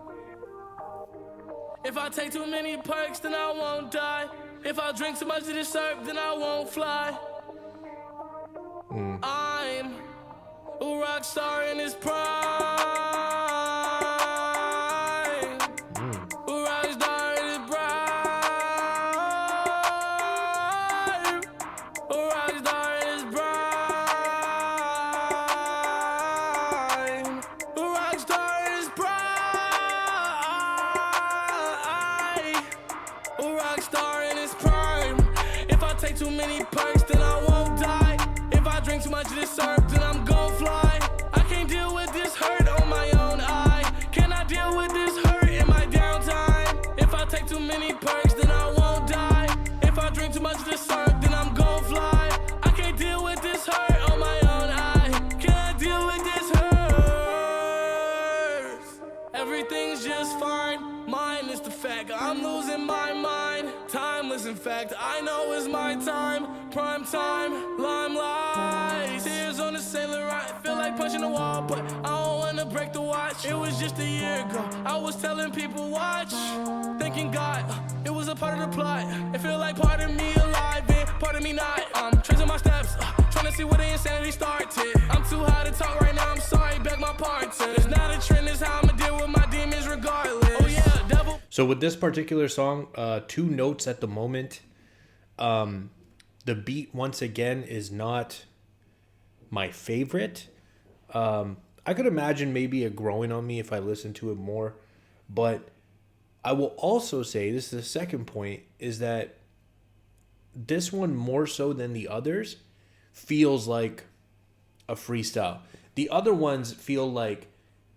If I take too many perks, then I won't die. If I drink too much of this syrup, then I won't fly. I'm a rock star in his prime. A rock star in his prime. A rock star in his prime. A rock star in his prime. A rock star in his prime. If I take too many perks, then I won't die. If I drink too much of this syrup, then I'm gon' fly. I can't deal with this hurt on my own eye. Can I deal with this hurt in my downtime? If I take too many perks, then I won't die. If I drink too much of this syrup, then I'm gon' fly. I can't deal with this hurt on my own eye. Can I deal with this hurt? Everything's just fine. Mine is the fact I'm losing my mind. Timeless, in fact, I know it's my time. Prime time, limelight. Tears on the sailor, I feel like punching the wall, but I don't wanna break the watch. It was just a year ago, I was telling people watch. Thanking God, it was a part of the plot. It feel like part of me alive and part of me not. I'm tracing my steps, trying to see where the insanity started. I'm too high to talk right now, I'm sorry, beg my pardon. It's not a trend, it's how I'ma deal with my demons regardless. Oh yeah, devil. So with this particular song, 2 notes at the moment. The beat, once again, is not my favorite. I could imagine maybe it growing on me if I listen to it more. But I will also say, this is the second point, is that this one, more so than the others, feels like a freestyle. The other ones feel like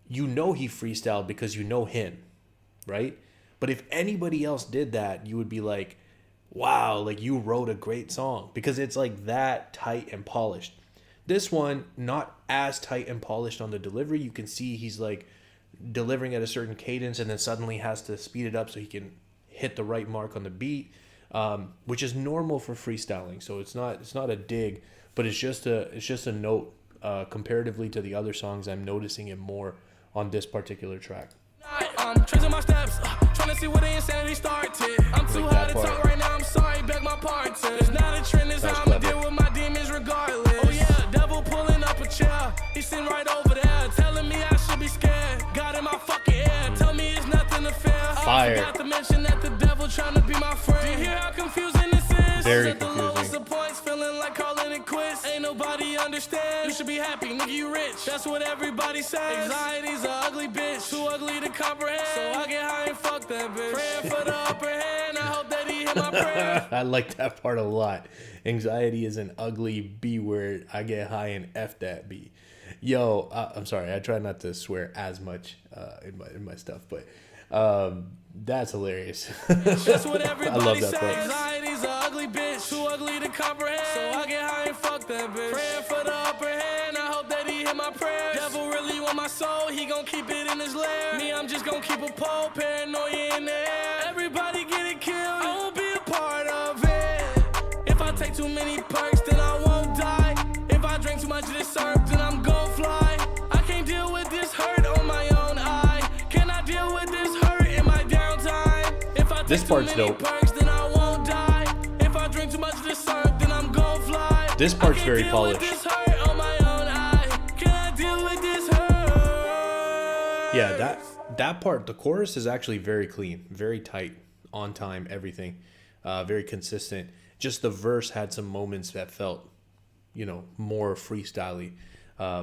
you know he freestyled because you know him, right? But if anybody else did that, you would be like, wow, like you wrote a great song, because it's like that tight and polished. This one, not as tight and polished on the delivery. You can see he's like delivering at a certain cadence and then suddenly has to speed it up so he can hit the right mark on the beat, which is normal for freestyling. So it's not a dig, but it's just a note comparatively to the other songs. I'm noticing it more on this particular track. I'm tracing my steps, trying to see where the insanity started. I'm too high to talk right now, I'm sorry, beg my pardon. It's not a trend, it's how I'ma deal with my demons regardless. Oh yeah, devil pulling up a chair. He's sitting right over there, telling me I should be scared. God in my fucking ear, tell me it's nothing to fear. Fire. I forgot to mention that the devil trying to be my friend. Do you hear how confusing this is? Very At the confusing. lowest of points, feeling like calling it quits. Ain't nobody understand. You should be happy, nigga, you rich. That's what everybody says. Anxiety's a ugly bitch, too ugly to comprehend. So I get high and fuck that bitch. Praying for the upper hand, I hope that he hit my prayer. I like that part a lot. Anxiety is an ugly B word. I get high and F that B. Yo, I'm sorry. I try not to swear as much in my stuff, but that's hilarious. That's what everybody I love that says. part. Anxiety's a ugly bitch, too ugly to comprehend. So I get high and fuck that bitch. Praying for the upper hand, I hope that he hit my prayer. Devil really want my soul, he gon' keep it in his lair. Me, I'm just gon' keep a pole, paranoia in the air. Everybody getting killed, I won't be a part of. take too many perks, then I won't die. If I drink too much of this syrup, then I'm gon' fly. I can't deal with this hurt on my own eye. Can I deal with this hurt in my downtime? If I This take part's too many dope. perks, then I won't die. If I drink too much of this syrup, then I'm gon' fly. This part's I can't very deal with polished. this hurt on my own eye. Can I deal with this hurt? Yeah, that part, the chorus is actually very clean, very tight, on time, everything, very consistent. Just the verse had some moments that felt, more freestyle-y,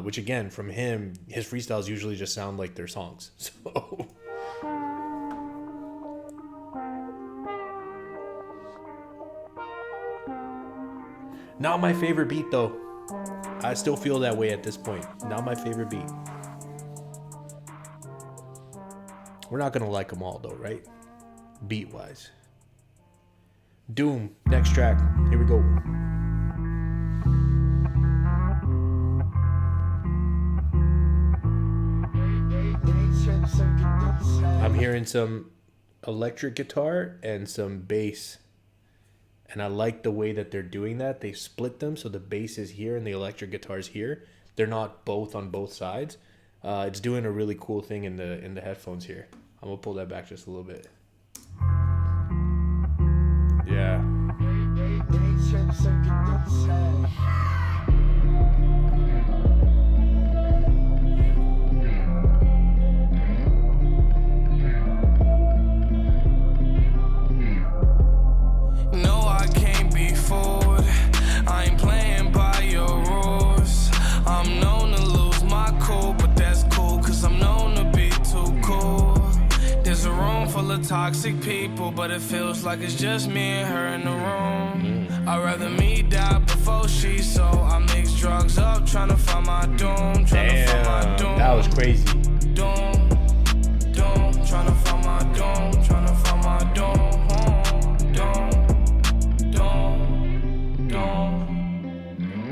which again, from him, his freestyles usually just sound like their songs. So not my favorite beat though. I still feel that way at this point. Not my favorite beat. We're not gonna like them all though, right? Beat wise. Doom, next track. Here we go. I'm hearing some electric guitar and some bass. And I like the way that they're doing that. They split them so the bass is here and the electric guitar is here. They're not both on both sides. It's doing a really cool thing in the headphones here. I'm gonna pull that back just a little bit. Yeah. No, I can't be fooled. I ain't playing by your rules. I'm known to lose my cool, but that's cool, cause I'm known to be too cool. There's a room full of toxic people, but it feels like it's just me and her in the room. I'd rather me die before she, so I mix drugs up, tryna find my doom. Damn, that was crazy. Doom, tryna find my doom, tryna find my doom.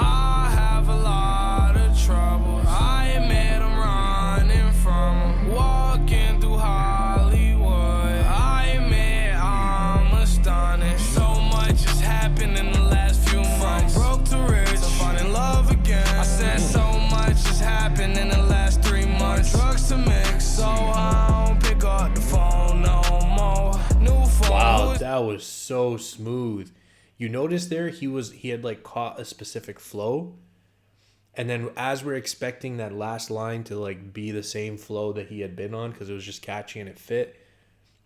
I have a lot of trouble. I admit I'm running from 'em. Walking through Hollywood, I admit I'm astonished. So much has happened in the last few months. From broke to rich, to finding love again. I said so much has happened in the last 3 months. Drugs to mix, so I don't pick up the phone no more. New phone. Wow, that was so smooth. You notice there he had like caught a specific flow, and then as we're expecting that last line to like be the same flow that he had been on because it was just catchy and it fit,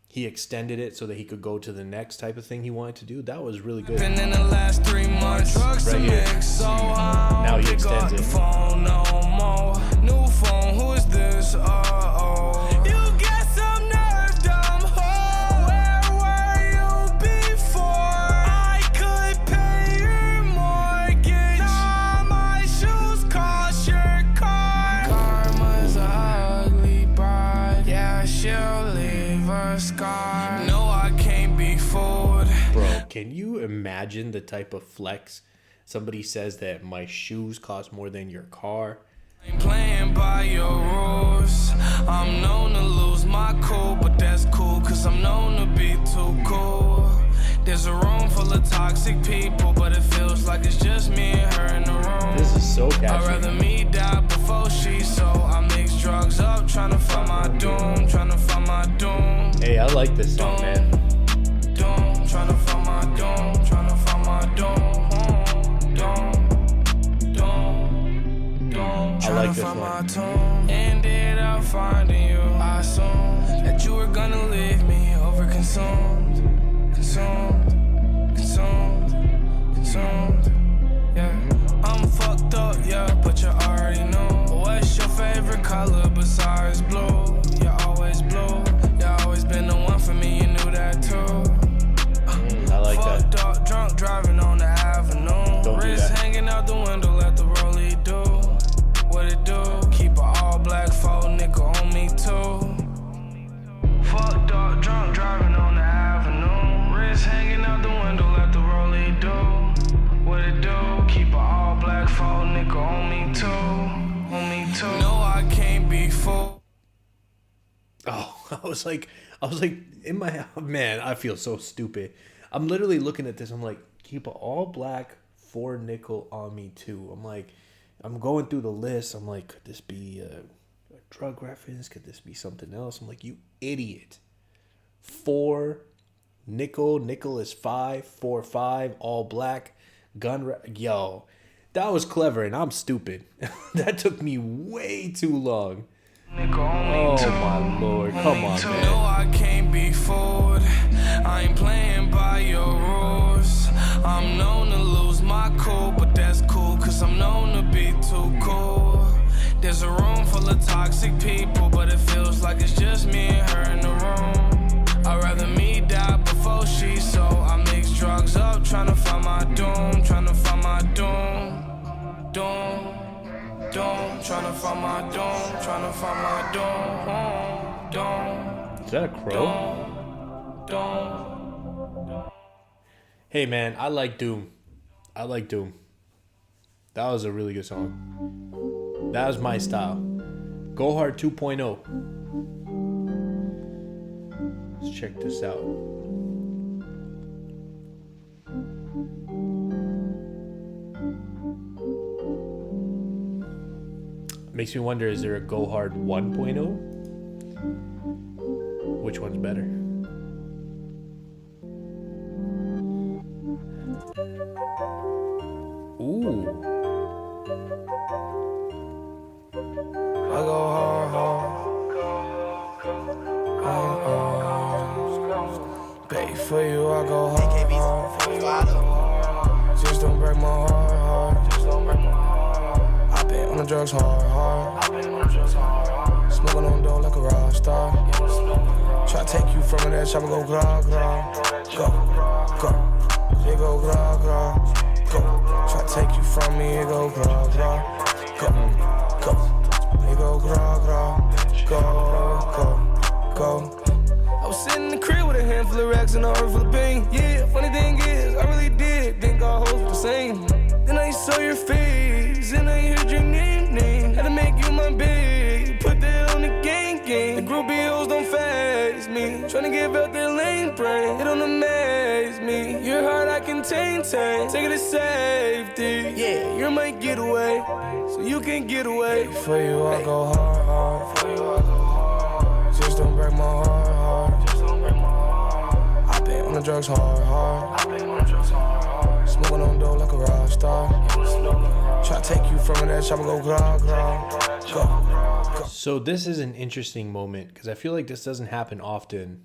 he extended it so that he could go to the next type of thing he wanted to do. That was really good. Been in the last 3 months, drugs Right to here. mix, so I Now don't he pick up extends the it. phone no more. New phone, who is this? You get some nerve, dumb hoe. Where were you before? I could pay your mortgage. Now my shoes cost your car. Karma's a ugly bride. Yeah, she'll leave a scar. No, I can't be fooled. Bro, can you imagine the type of flex? Somebody says that my shoes cost more than your car. Ain't playing by your rules. I'm known to lose my cool, but that's cool, cause I'm known to be too cool. There's a room full of toxic people, but it feels like it's just me and her in the room. This is so I'd catchy. rather me die before she, so I mix drugs up, tryna find my doom, tryna find my doom. Hey, I like this song, man. Doom, tryna find my doom, tryna find my doom. I like this Find one. my tone. Ended up finding you. I assumed that you were gonna leave me over consumed. Yeah, I'm fucked up, yeah, but you already know. What's your favorite color besides blue? You're always blue. You've always been the one for me, you knew that too. I like that. Fucked up, drunk driving on the avenue. Don't do Wrist that. hanging out the window, let the rollie do what it do. Keep an all black faux nickel on me too. Fucked up, drunk driving on the avenue. Wrist hanging out the window, let the rollie do what it do. Keep an all black faux nickel on me too. On me too. No, I can't be fooled. Oh, I was like, in my man, I feel so stupid. I'm literally looking at this. I'm like, keep an all black 4 nickel on me too. I'm like, I'm going through the list. I'm like, could this be a drug reference? Could this be something else? I'm like, you idiot. 4 nickel. Nickel is 5. 4-5. All black. Yo, that was clever, and I'm stupid. That took me way too long. Oh my lord, come on, man. No, I can't be fooled. I ain't playing by your rules. I'm known to lose my cool, but that's cool, cause I'm known to be too cool. There's a room full of toxic people, but it feels like it's just me and her in the room. I'd rather me die before she, so I mix drugs up, tryna find my doom, tryna find my doom. Tryna find my doom, tryna find my doom. Is that a crow? Hey man, I like Doom. That was a really good song. That was my style. Go Hard 2.0. Let's check this out. Makes me wonder, is there a Go Hard 1.0? Which one's better? Ooh. I go hard. Pay for you, I go hard. Just don't break my heart. I been on the drugs hard. Smoking on dough like a Rockstar. Try to take you from that chopper, go gra gra. Go. Here go gra gra. Go. Try to take you from me, here go gra gra. Go. Here go gra gra. Go. I was sitting in the crib with a handful of racks and a heart full of pain. Yeah, funny thing is, I really did think our hoes were the same. Then I saw your face, and I heard your name. Had to make you my babe, put that on the gang. The groupie hoes don't faze me. Tryna give out their lane brain, it don't amaze me. Your heart I can take it to safety. Yeah, you're my getaway, so you can get away. For you I go hard. Just don't break my heart. I been on the drugs hard. Smoking on dough like a Rockstar. Try to take you from that chopper, go gra. Go. So this is an interesting moment because I feel like this doesn't happen often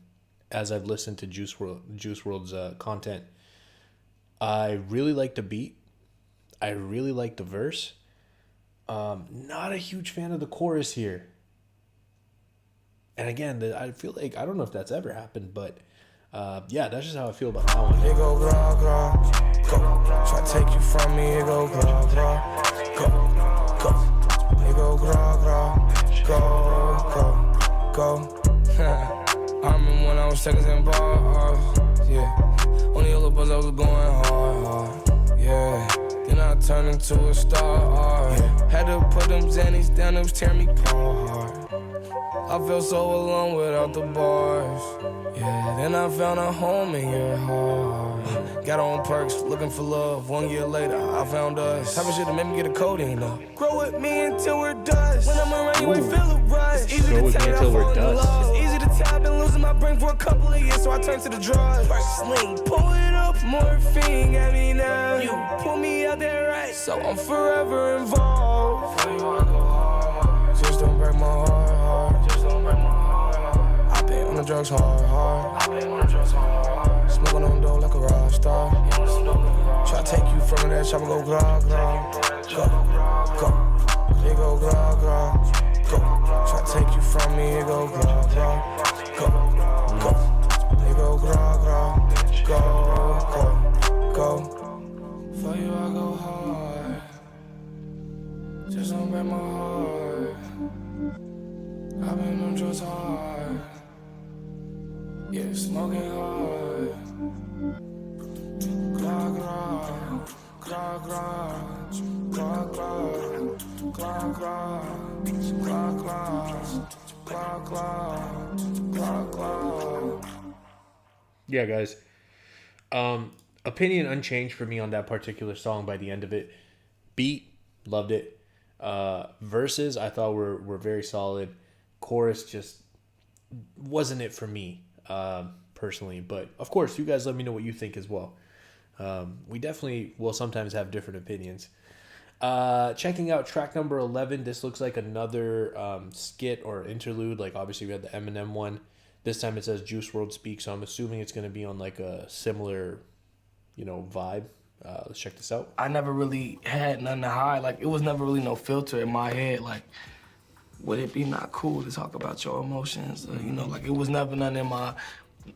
as I've listened to Juice WRLD's content. I really like the beat. I really like the verse. Not a huge fan of the chorus here. And again, I feel like, I don't know if that's ever happened, but yeah, that's just how I feel about that one. Here go gra gra. Go. Try to take you from me, here go gra gra. Go. Here go gra gra. Go. I remember when I was seconds in bars, yeah. On the yellow bus I was going hard, yeah. Then I turned into a star, yeah. Had to put them Xannies down, it was tearing me apart. I felt so alone without the bars, yeah. Then I found a home in your heart. Got on perks, looking for love. 1 year later, I found us. Type of shit that made me get a codeine up. Grow with me until we're dust. When I'm around you, we feel a rush. It's easy to tell until we're dust. It's easy to tell I've been losing my brain for a couple of years, so I turned to the drugs. Sling, pull it up, morphine at me now. You pull me out there right, so I'm forever involved. For you, I go hard. Just don't break my heart. I been on the drugs hard. Smoking on dough like a Rockstar. Try to take you from that chopper, go gra. Go. Here go gra. Go. Try to take you from me, here go gra. Go. Here go gra. Go. For you I go hard. Just don't break my heart. I've been on drugs hard. Yeah, smoking hard. Yeah, guys. Opinion unchanged for me on that particular song by the end of it. Beat, loved it. Verses, I thought were very solid. Chorus just wasn't it for me, personally. But, of course, you guys let me know what you think as well. We definitely will sometimes have different opinions. Checking out track number 11. This looks like another skit or interlude. Like, obviously, we had the Eminem one. This time it says Juice WRLD Speaks, so I'm assuming it's going to be on, like, a similar, vibe. Let's check this out. I never really had nothing to hide. Like, it was never really no filter in my head. Like, would it be not cool to talk about your emotions? Like, it was never nothing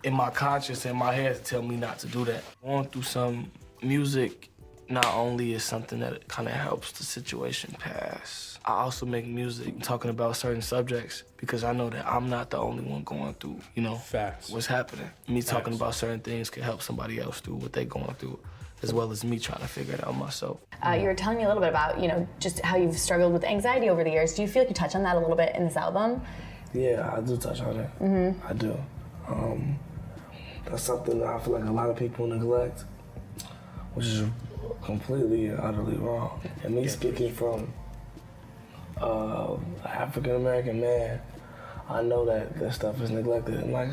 in my conscience, in my head to tell me not to do that. Going through some music not only is something that kind of helps the situation pass. I also make music talking about certain subjects because I know that I'm not the only one going through, Facts. what's happening. Me talking Facts. about certain things could help somebody else through what they're going through, as well as me trying to figure it out myself. You were telling me a little bit about, just how you've struggled with anxiety over the years. Do you feel like you touch on that a little bit in this album? Yeah, I do touch on it. I do. That's something that I feel like a lot of people neglect, which is completely and utterly wrong. And me speaking from an African-American man, I know that stuff is neglected in like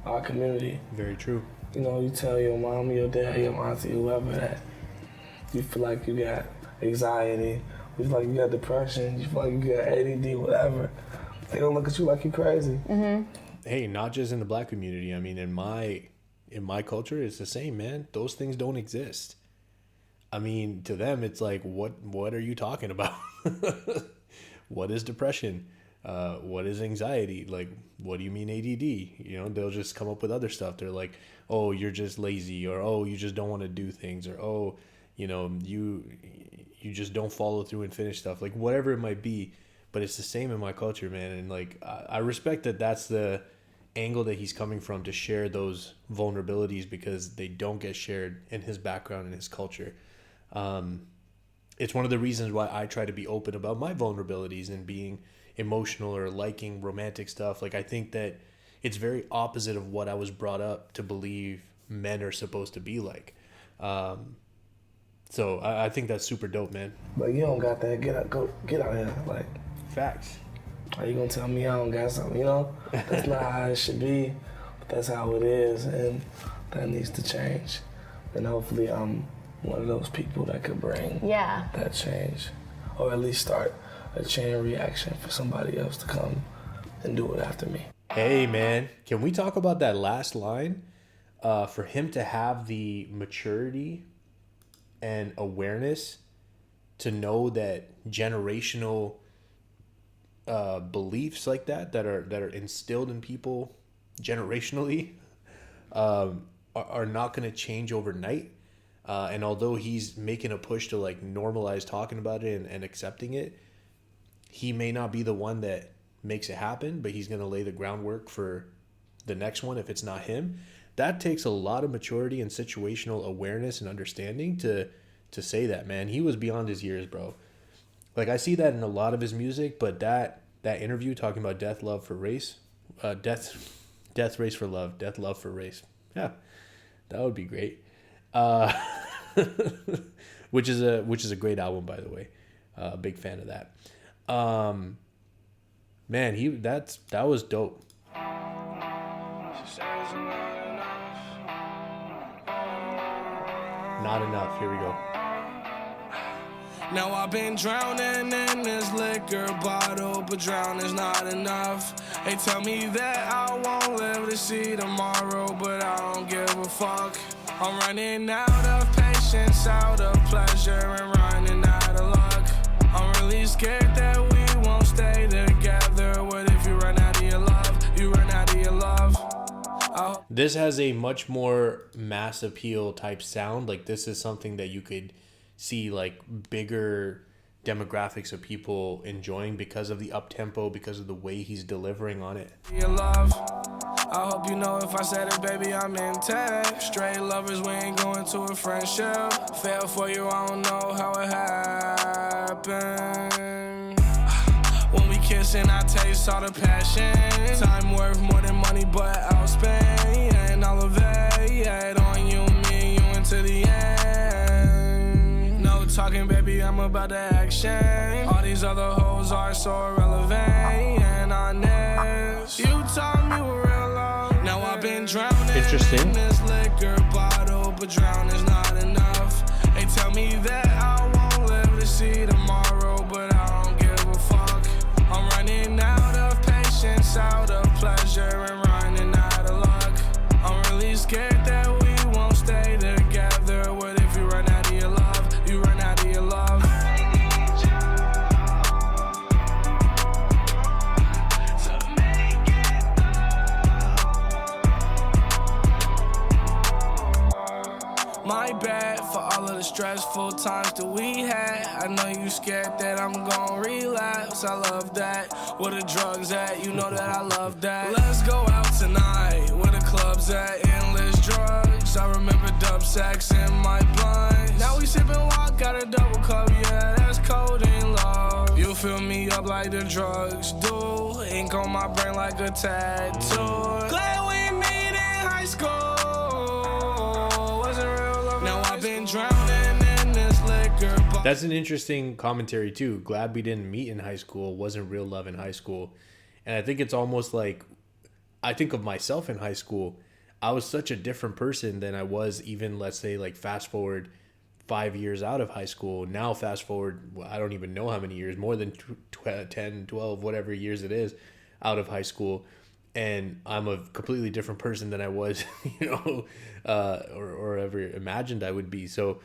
our community. Very true. You tell your mom, your dad, your auntie, whoever that you feel like you got anxiety, you feel like you got depression, you feel like you got ADD, whatever. They don't look at you like you crazy. Hey, not just in the black community. I mean, in my culture, it's the same, man. Those things don't exist. I mean, to them, it's like, what are you talking about? What is depression? What is anxiety? Like, what do you mean ADD? They'll just come up with other stuff. They're like, oh, you're just lazy, or oh, you just don't want to do things, or oh, you just don't follow through and finish stuff. Like, whatever it might be. But it's the same in my culture, man. And like, I respect that that's the angle that he's coming from, to share those vulnerabilities, because they don't get shared in his background and his culture. It's one of the reasons why I try to be open about my vulnerabilities and being emotional or liking romantic stuff. Like, I think that it's very opposite of what I was brought up to believe men are supposed to be like. So I think that's super dope, man. But you don't got that. Get out here. Like, facts. Are you gonna tell me I don't got something? That's not how it should be, but that's how it is, and that needs to change. And hopefully I'm one of those people that could bring that change, or at least start a chain reaction for somebody else to come and do it after me. Hey, man, can we talk about that last line? For him to have the maturity and awareness to know that generational beliefs like that are instilled in people generationally are not going to change overnight. And although he's making a push to like normalize talking about it and accepting it, he may not be the one that makes it happen, but he's going to lay the groundwork for the next one if it's not him. That takes a lot of maturity and situational awareness and understanding to say that, man. He was beyond his years, bro. Like, I see that in a lot of his music, but that interview talking about death, love for race, death, race for love, death, love for race. Yeah, that would be great. Which is a great album, by the way. Big fan of that. Man, that was dope. Not enough. Here we go. Now I've been drowning in this liquor bottle, but drowning's not enough. They tell me that I won't live to see tomorrow, but I don't give a fuck. I'm running out of patience, out of pleasure, and running out of luck. I'm really scared that we won't stay together. What if you run out of your love? You run out of your love. Oh. This has a much more mass appeal type sound. Like, this is something that you could see like bigger demographics of people enjoying because of the up-tempo, because of the way he's delivering on it. Your love, I hope you know if I said it, baby, I'm intact. Straight lovers, we ain't going to a friendship. Fell for you, I don't know how it happened. When we kissing, I taste all the passion. Time worth more than money, but I'll spend all of it on you, me, you into the end. talking, baby, I'm about to action. All these other hoes are so irrelevant and honest. You taught me what real love. Now I've been drowning Interesting. in this liquor bottle, but drown is not enough. They tell me that I won't live to see tomorrow, but I don't give a fuck. I'm running out of patience, out of pleasure, and running out of luck. I'm really scared that we won't stay together. What if you run out of your love? You run out of your love. My bad for all of the stressful times that we had. I know you scared that I'm gon' relapse. I love that. Where the drugs at? You know that I love that. Let's go out tonight. Where the clubs at? Endless drugs. I remember dub sex in my blunt. Now we sippin' walk, got a double cup. Yeah, that's codeine love. You fill me up like the drugs do. Ink on my brain like a tattoo. Glad we meet in high school. Drowning in this liquor. That's an interesting commentary too. Glad we didn't meet in high school. Wasn't real love in high school. And I think it's almost like, I think of myself in high school. I was such a different person than I was even, let's say, like fast forward 5 years out of high school. Now fast forward, I don't even know how many years, more than 10, 12, whatever years it is out of high school. And I'm a completely different person than I was, you know, or ever imagined I would be. So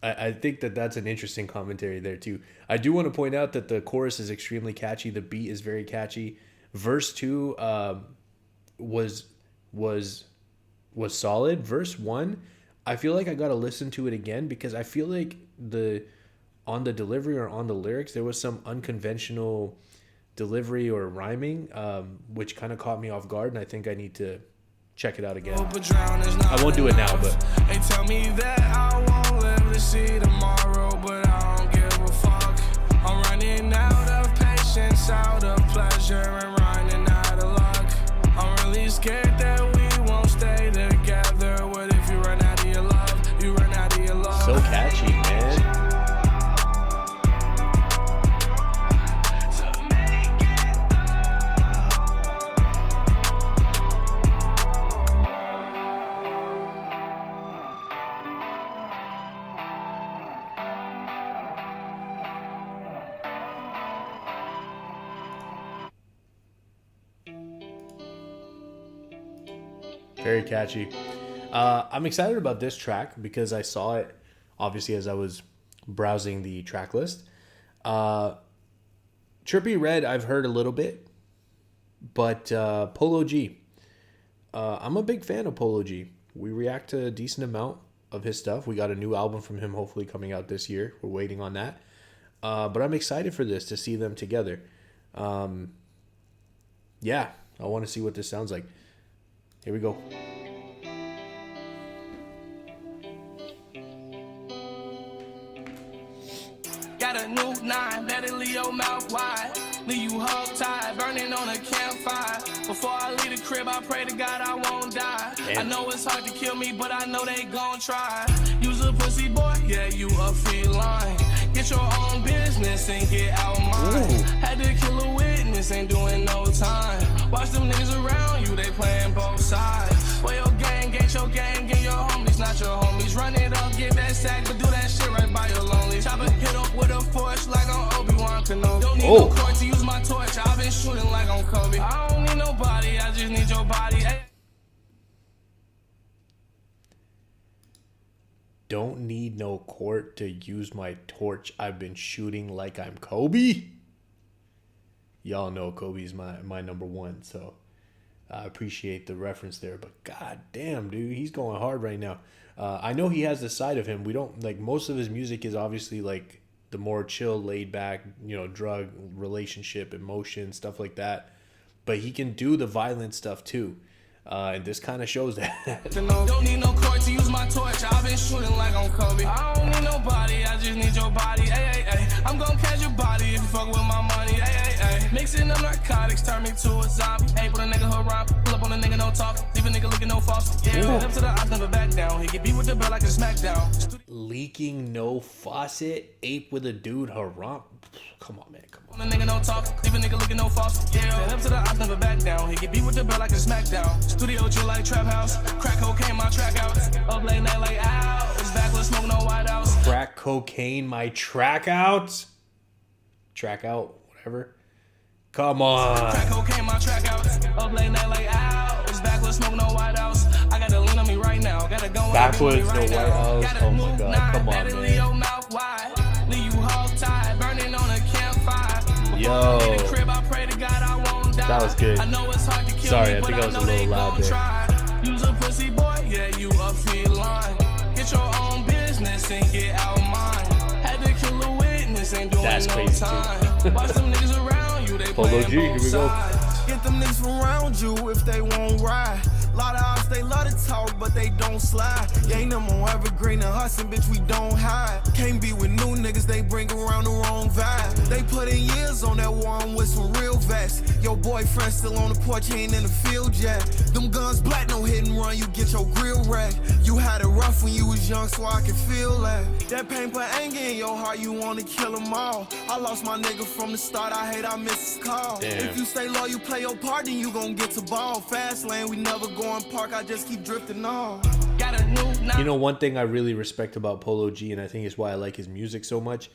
I think that that's an interesting commentary there too. I do want to point out that the chorus is extremely catchy. The beat is very catchy. Verse 2 was solid. Verse 1, I feel like I got to listen to it again because I feel like on the delivery or on the lyrics, there was some unconventional delivery or rhyming, which kind of caught me off guard, and I think I need to check it out again. I won't do it now, but they tell me that I won't live to see tomorrow, but I don't give a fuck. I'm running out of patience, out of pleasure, and running out of luck. I'm really scared that we won't stay together. What if you run out of your love? You run out of your love. So catchy, man. Very catchy. I'm excited about this track because I saw it, obviously, as I was browsing the track list. Trippie Redd, I've heard a little bit, but Polo G. I'm a big fan of Polo G. We react to a decent amount of his stuff. We got a new album from him hopefully coming out this year. We're waiting on that. But I'm excited for this, to see them together. Yeah, I want to see what this sounds like. Here we go. Got a new 9, let it leave your mouth wide. Leave you hog tied, burning on a campfire. Before I leave the crib, I pray to God I won't die. Damn. I know it's hard to kill me, but I know they gon' try. You's a pussy boy, yeah, you a feline. Get your own business and get out mine. Ooh. Had to kill a witness, ain't doing no time. Watch them niggas around you, they playing both sides. Well, your gang, get your gang, get your homies, not your homies. Run it up, get that sack, but do that shit right by your lonely. Chopper hit up with a force like on Obi-Wan Kenobi. Don't need no court to use my torch, I've been shooting like on Kobe. I don't need nobody, I just need your body. Ay. Don't need no court to use my torch. I've been shooting like I'm Kobe. Y'all know Kobe's my number one, so I appreciate the reference there. But god damn, dude, he's going hard right now. I know he has this side of him. We don't, like, most of his music is obviously like the more chill, laid back, you know, drug, relationship, emotion, stuff like that. But he can do the violent stuff too. And this kind of shows that. Don't need no court to use my torch. I've been shooting like on Kobe. I don't need nobody, I just need your body. Ay, ay, ay. I'm gon' catch your body if you fuck with my money. Ay, ay, ay. Mixing up narcotics, turn me to a zombie. Hey, put a nigga hood rhyme. Pull up on a nigga, no talk. Leave a nigga looking no false. Yeah, up to the odds, never back down. He get beat with the bell like a smackdown. Leaking no faucet, ape with a dude, haram. Come on, man, come on. The nigga no talk, leave a nigga looking no false. Yeah, up to the odds, never back down. He get beat with the bell like a smackdown. Studio chill like trap house. Crack cocaine, my track out. Up late night like ow. It's backless, smoke no white house. Crack cocaine, my track out. Track out, whatever. Come on. Crack cocaine, my track out. Up late night like ow. It's backless, smoke no white house. I gotta lean on me right now. Gotta go backwards, no right White now. House. Oh my God, come on, man. Leave your mouth wide. Leave you hog tied, burning on a campfire. Yo. Crib, I pray to God I won't die. That was good. I know it's hard to kill Sorry, me, I think but I was a know they little loud gon' there. try. Use a pussy boy, yeah, you a feline. Get your own business and get out mine. Had to kill a witness, ain't doing That's no crazy, too. time. Watch them niggas around you, they Polo playing G, here both we go. sides. Get them niggas from around you if they won't ride. Lot of ops, they love to talk, but they don't slide. You ain't no more evergreen and hustling, bitch, we don't hide. Can't be with new niggas, they bring around the wrong vibe. They put in years on that one with some real vets. Your boyfriend still on the porch, he ain't in the field yet. Them guns black, no hit and run, you get your grill wrecked. You had it rough when you was young, so I can feel that. That pain put anger in your heart, you wanna kill them all. I lost my nigga from the start, I hate I miss his call. Damn. If you stay low, you play your part, then you gon' get to ball. Fast lane, we never go in park, I just keep drifting on. Got a new You know, one thing I really respect about Polo G, and I think is why I like his music so much,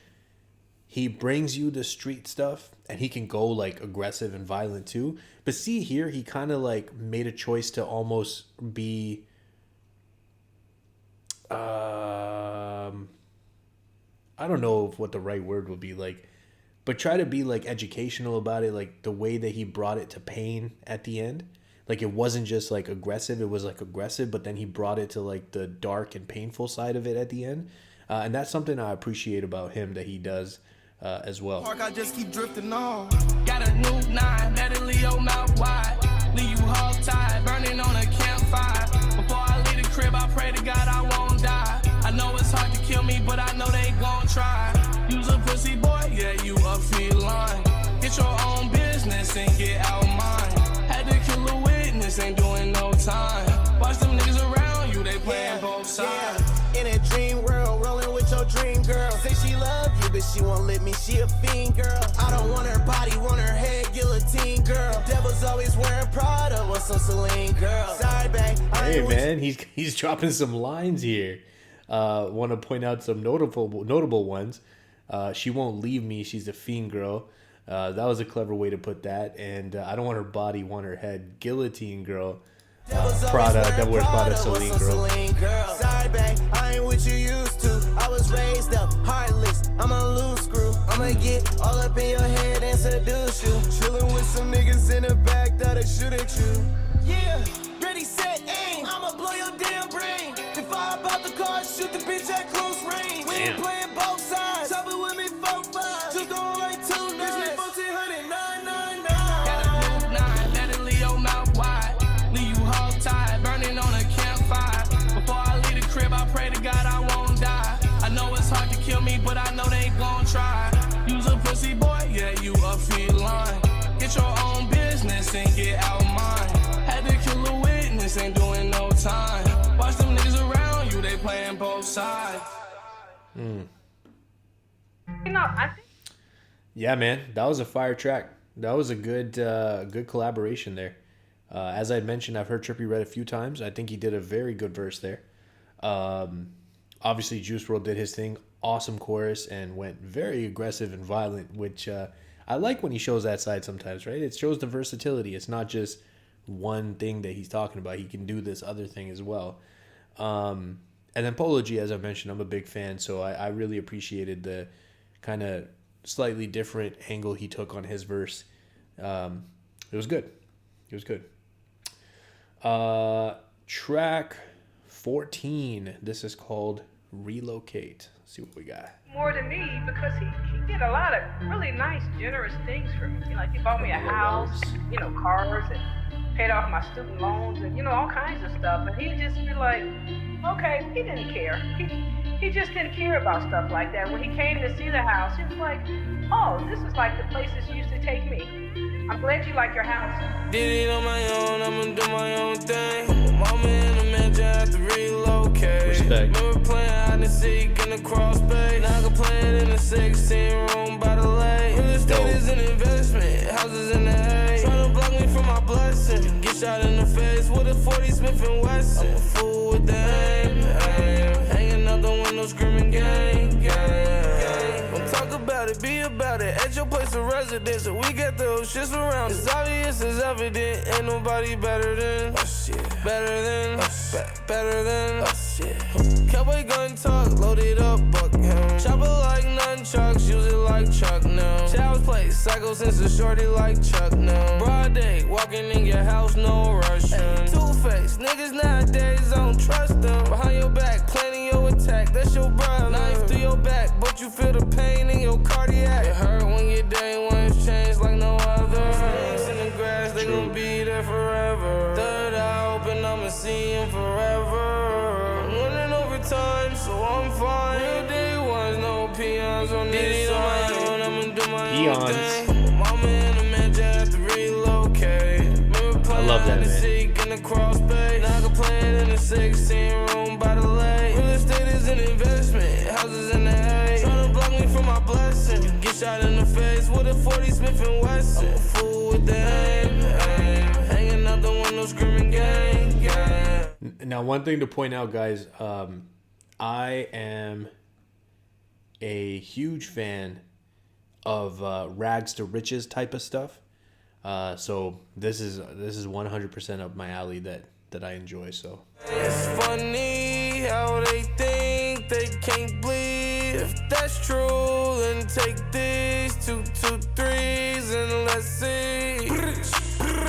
he brings you the street stuff, and he can go like aggressive and violent too. But see here, he kind of like made a choice to almost be, I don't know what the right word would be, like, but try to be like educational about it, like the way that he brought it to pain at the end. Like it wasn't just like aggressive, it was like aggressive, but then he brought it to like the dark and painful side of it at the end. And that's something I appreciate about him that he does as well. Park, I just keep drifting on. Got a new 9, better leave your mouth wide. Leave you hog tied, burning on a campfire. Before I leave the crib, I pray to God I won't die. I know it's hard to kill me, but I know they gon' try. Use a pussy boy, yeah, you a feline. Get your own business and get out mine. Had to kill a witness, ain't doing no time. Watch them niggas around you, they playing both sides. In a dream world, rolling with your dream girl. Say she love you, but she won't let me, she a fiend girl. I don't want her body, want her head, guillotine girl. Devil's always wearing Prada, want some Celine girl. Sorry, babe. Hey man, he's dropping some lines here. Want to point out some notable ones. She won't leave me, she's a fiend girl. That was a clever way to put that. And I don't want her body, want her head. Guillotine girl. Prada, Devil Wears Prada, Celine girl. Sorry, babe, I ain't what you used to. I was raised up, heartless. I'm a loose screw. I'ma get all up in your head and seduce you. Chillin' with some niggas in the back that'll shoot at you. Yeah, ready, set, aim. I'ma blow your damn brain. If I hop out the car, shoot the bitch at close range. We ain't playing both sides. Top it with me, 4-5. Just go right 2 9. 1400, 999. Got a new 9, better leave your mouth wide. Leave you hog tied, burning on a campfire. Before I leave the crib, I pray to God I won't die. I know it's hard to kill me, but I know they gon' try. Use a pussy boy, yeah, you a feline. Get your own business and get out mine. Had to kill a witness, ain't doing no time. Watch them niggas around you, they playing both sides. You know, I think Yeah, man, that was a fire track. That was a good collaboration there. As I mentioned, I've heard Trippie Redd a few times. I think he did a very good verse there. Obviously, Juice WRLD did his thing. Awesome chorus and went very aggressive and violent, which I like when he shows that side sometimes, right? It shows the versatility. It's not just one thing that he's talking about. He can do this other thing as well. And then Polo G, as I mentioned, I'm a big fan, so I really appreciated the kind of slightly different angle he took on his verse. It was good. It was good. Track 14. This is called Relocate. Let's see what we got. more to me because he did a lot of really nice, generous things for me. Like he bought me a house, cars, and paid off my student loans, and all kinds of stuff. And he'd just be like, okay, he didn't care. He he just didn't care about stuff like that. When he came to see the house, he was like, oh, this is like the places you used to take me. I'm glad you like your house. Did it on my own, I'ma do my own thing. My mama in the mansion, had to relocate. Respect. Remember playing hide and seek in the crawl space. Now I can play it in the 16 room by the lake. Real estate is an investment, houses in the hay. Tryna block me from my blessing. Get shot in the face with a 40 Smith & Wesson. I'm a fool with the aim. Hanging out the window screaming gang, gang. Don't talk about it, be about it. At your place of residence, so we get those shits around. It's obvious, it's evident. Ain't nobody better than us, yeah. Better than us, better than us, yeah. Cowboy gun talk, loaded up, buck him. Chopper like nunchucks, use it like Chuck now. Child's play, psycho since a shorty like Chuck now. Broad day, walking in your house, no rush. Two-faced, niggas nowadays, I don't trust them. Behind your back, planning your attack, that's your brother. Knife through your back, but you feel the pain in your cardiac. It hurt when your day one's changed like no other. Snakes in the grass, they gon' be there forever. Third eye open, I'ma see him forever. I'm running overtime, so I'm fine. Real day ones, no peons on this side. I'ma do my own thing. Mama in the mansion, had to relocate. I love that, man. In the cross space. Now I can play it in the 16 room by the lake. Real estate is an investment, houses in the hay. Tryna block me from my blessing. Get shot in the face with a 40 Smith & Wesson. I'm a fool with the aim. Hanging out the window screaming gang, gang. Now, one thing to point out, guys, I am a huge fan of rags to riches type of stuff. So this is 100% up my alley that I enjoy. So it's funny how they think they can't bleed. If that's true, then take these 2, 2, 3s and let's see.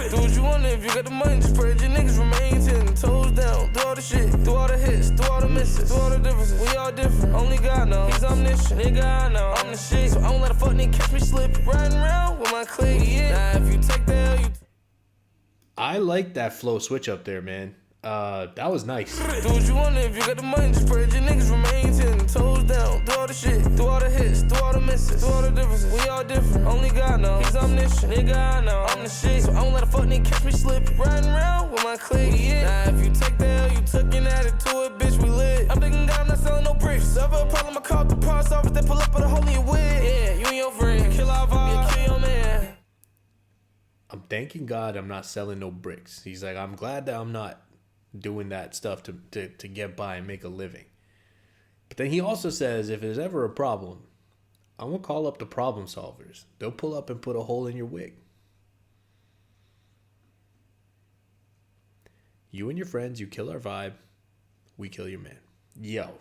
Do what you want if you got the money. Just pray your niggas remain 10 toes down. Do all the shit, do all the hits, do all the misses, do all the differences. We all different. Only God knows. He's omniscient. Nigga, I know I'm the shit. So I don't let a fuck nigga catch me slip. Riding around with my clique. Yeah. Now if you take the L, you. I like that flow switch up there, man. That was nice. Do what you want if you got the money. Just pray your niggas remain 10 toes down. Do all the shit, do all the hits, do all the misses, do all the differences. We all different. Only God knows. He's omniscient. Nigga, I know I'm the shit. So I don't let a fuck nigga catch me slip. Riding around with my clique. Yeah. Now if you take the L, you took an attitude, bitch, we lit. I'm thinking God, I'm not selling no bricks. Ever a problem, I call the parts office. They pull up with a hole in your wig. Yeah, you and your friend. Kill our vibe, kill your man. I'm thanking God I'm not selling no bricks. He's like, I'm glad that I'm not doing that stuff to get by and make a living. But then he also says, if there's ever a problem, I'm going to call up the problem solvers. They'll pull up and put a hole in your wig. You and your friends, you kill our vibe. We kill your man. Yo.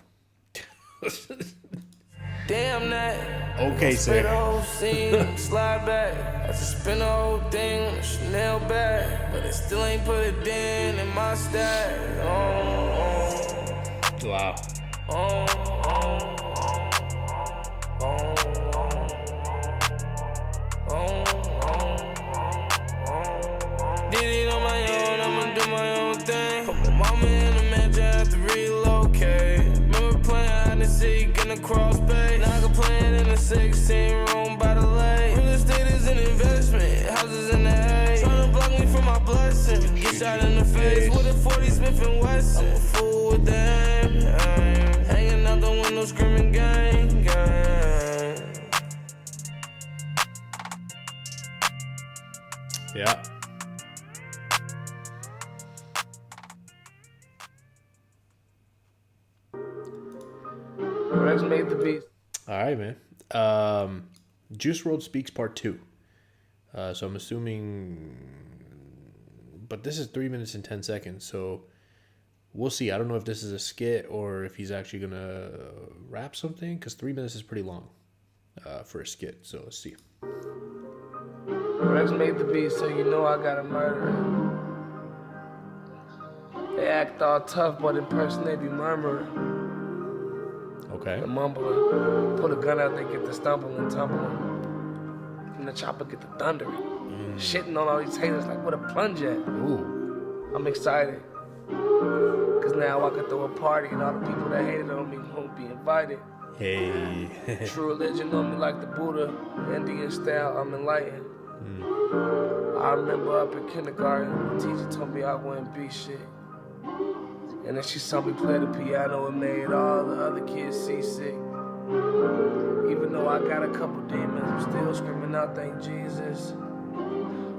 Damn that. Okay, Spin the sir. whole scene, slide back. I just spin the whole thing on a Chanel bag. But it still ain't put a dent in my stack. Wow. Did it on my own, I'ma do my own thing. Put my mama in the mansion, had to relocate. Remember playing hide and seek in the crawl space. Now I can play it in the 16 room by the lake. Real estate is an investment, houses in the hay. Tryna block me from my blessing. Get shot in the face with a 40 Smith & Wesson. I'm a fool with the aim. Hanging out the window screaming gang, gang. Yeah. Rex made the beat. All right, man. Juice WRLD Speaks Part 2. So I'm assuming... But this is 3 minutes and 10 seconds, so we'll see. I don't know if this is a skit or if he's actually going to rap something, because 3 minutes is pretty long for a skit, so let's see. Rex made the beat, so you know I gotta murder it. They act all tough, but in person they be murmuring. Okay. The mumbling. Pull a gun out, they get the stumbling, tumbling. And the chopper get the thundering. Shitting on all these haters like what a plunge at. Ooh. I'm excited. Cause now I can throw a party and all the people that hated on me won't be invited. Hey. True religion on me like the Buddha, Indian style, I'm enlightened. I remember up in kindergarten, the teacher told me I wouldn't be shit. And then she saw me play the piano and made all the other kids seasick. Even though I got a couple demons, I'm still screaming out, thank Jesus.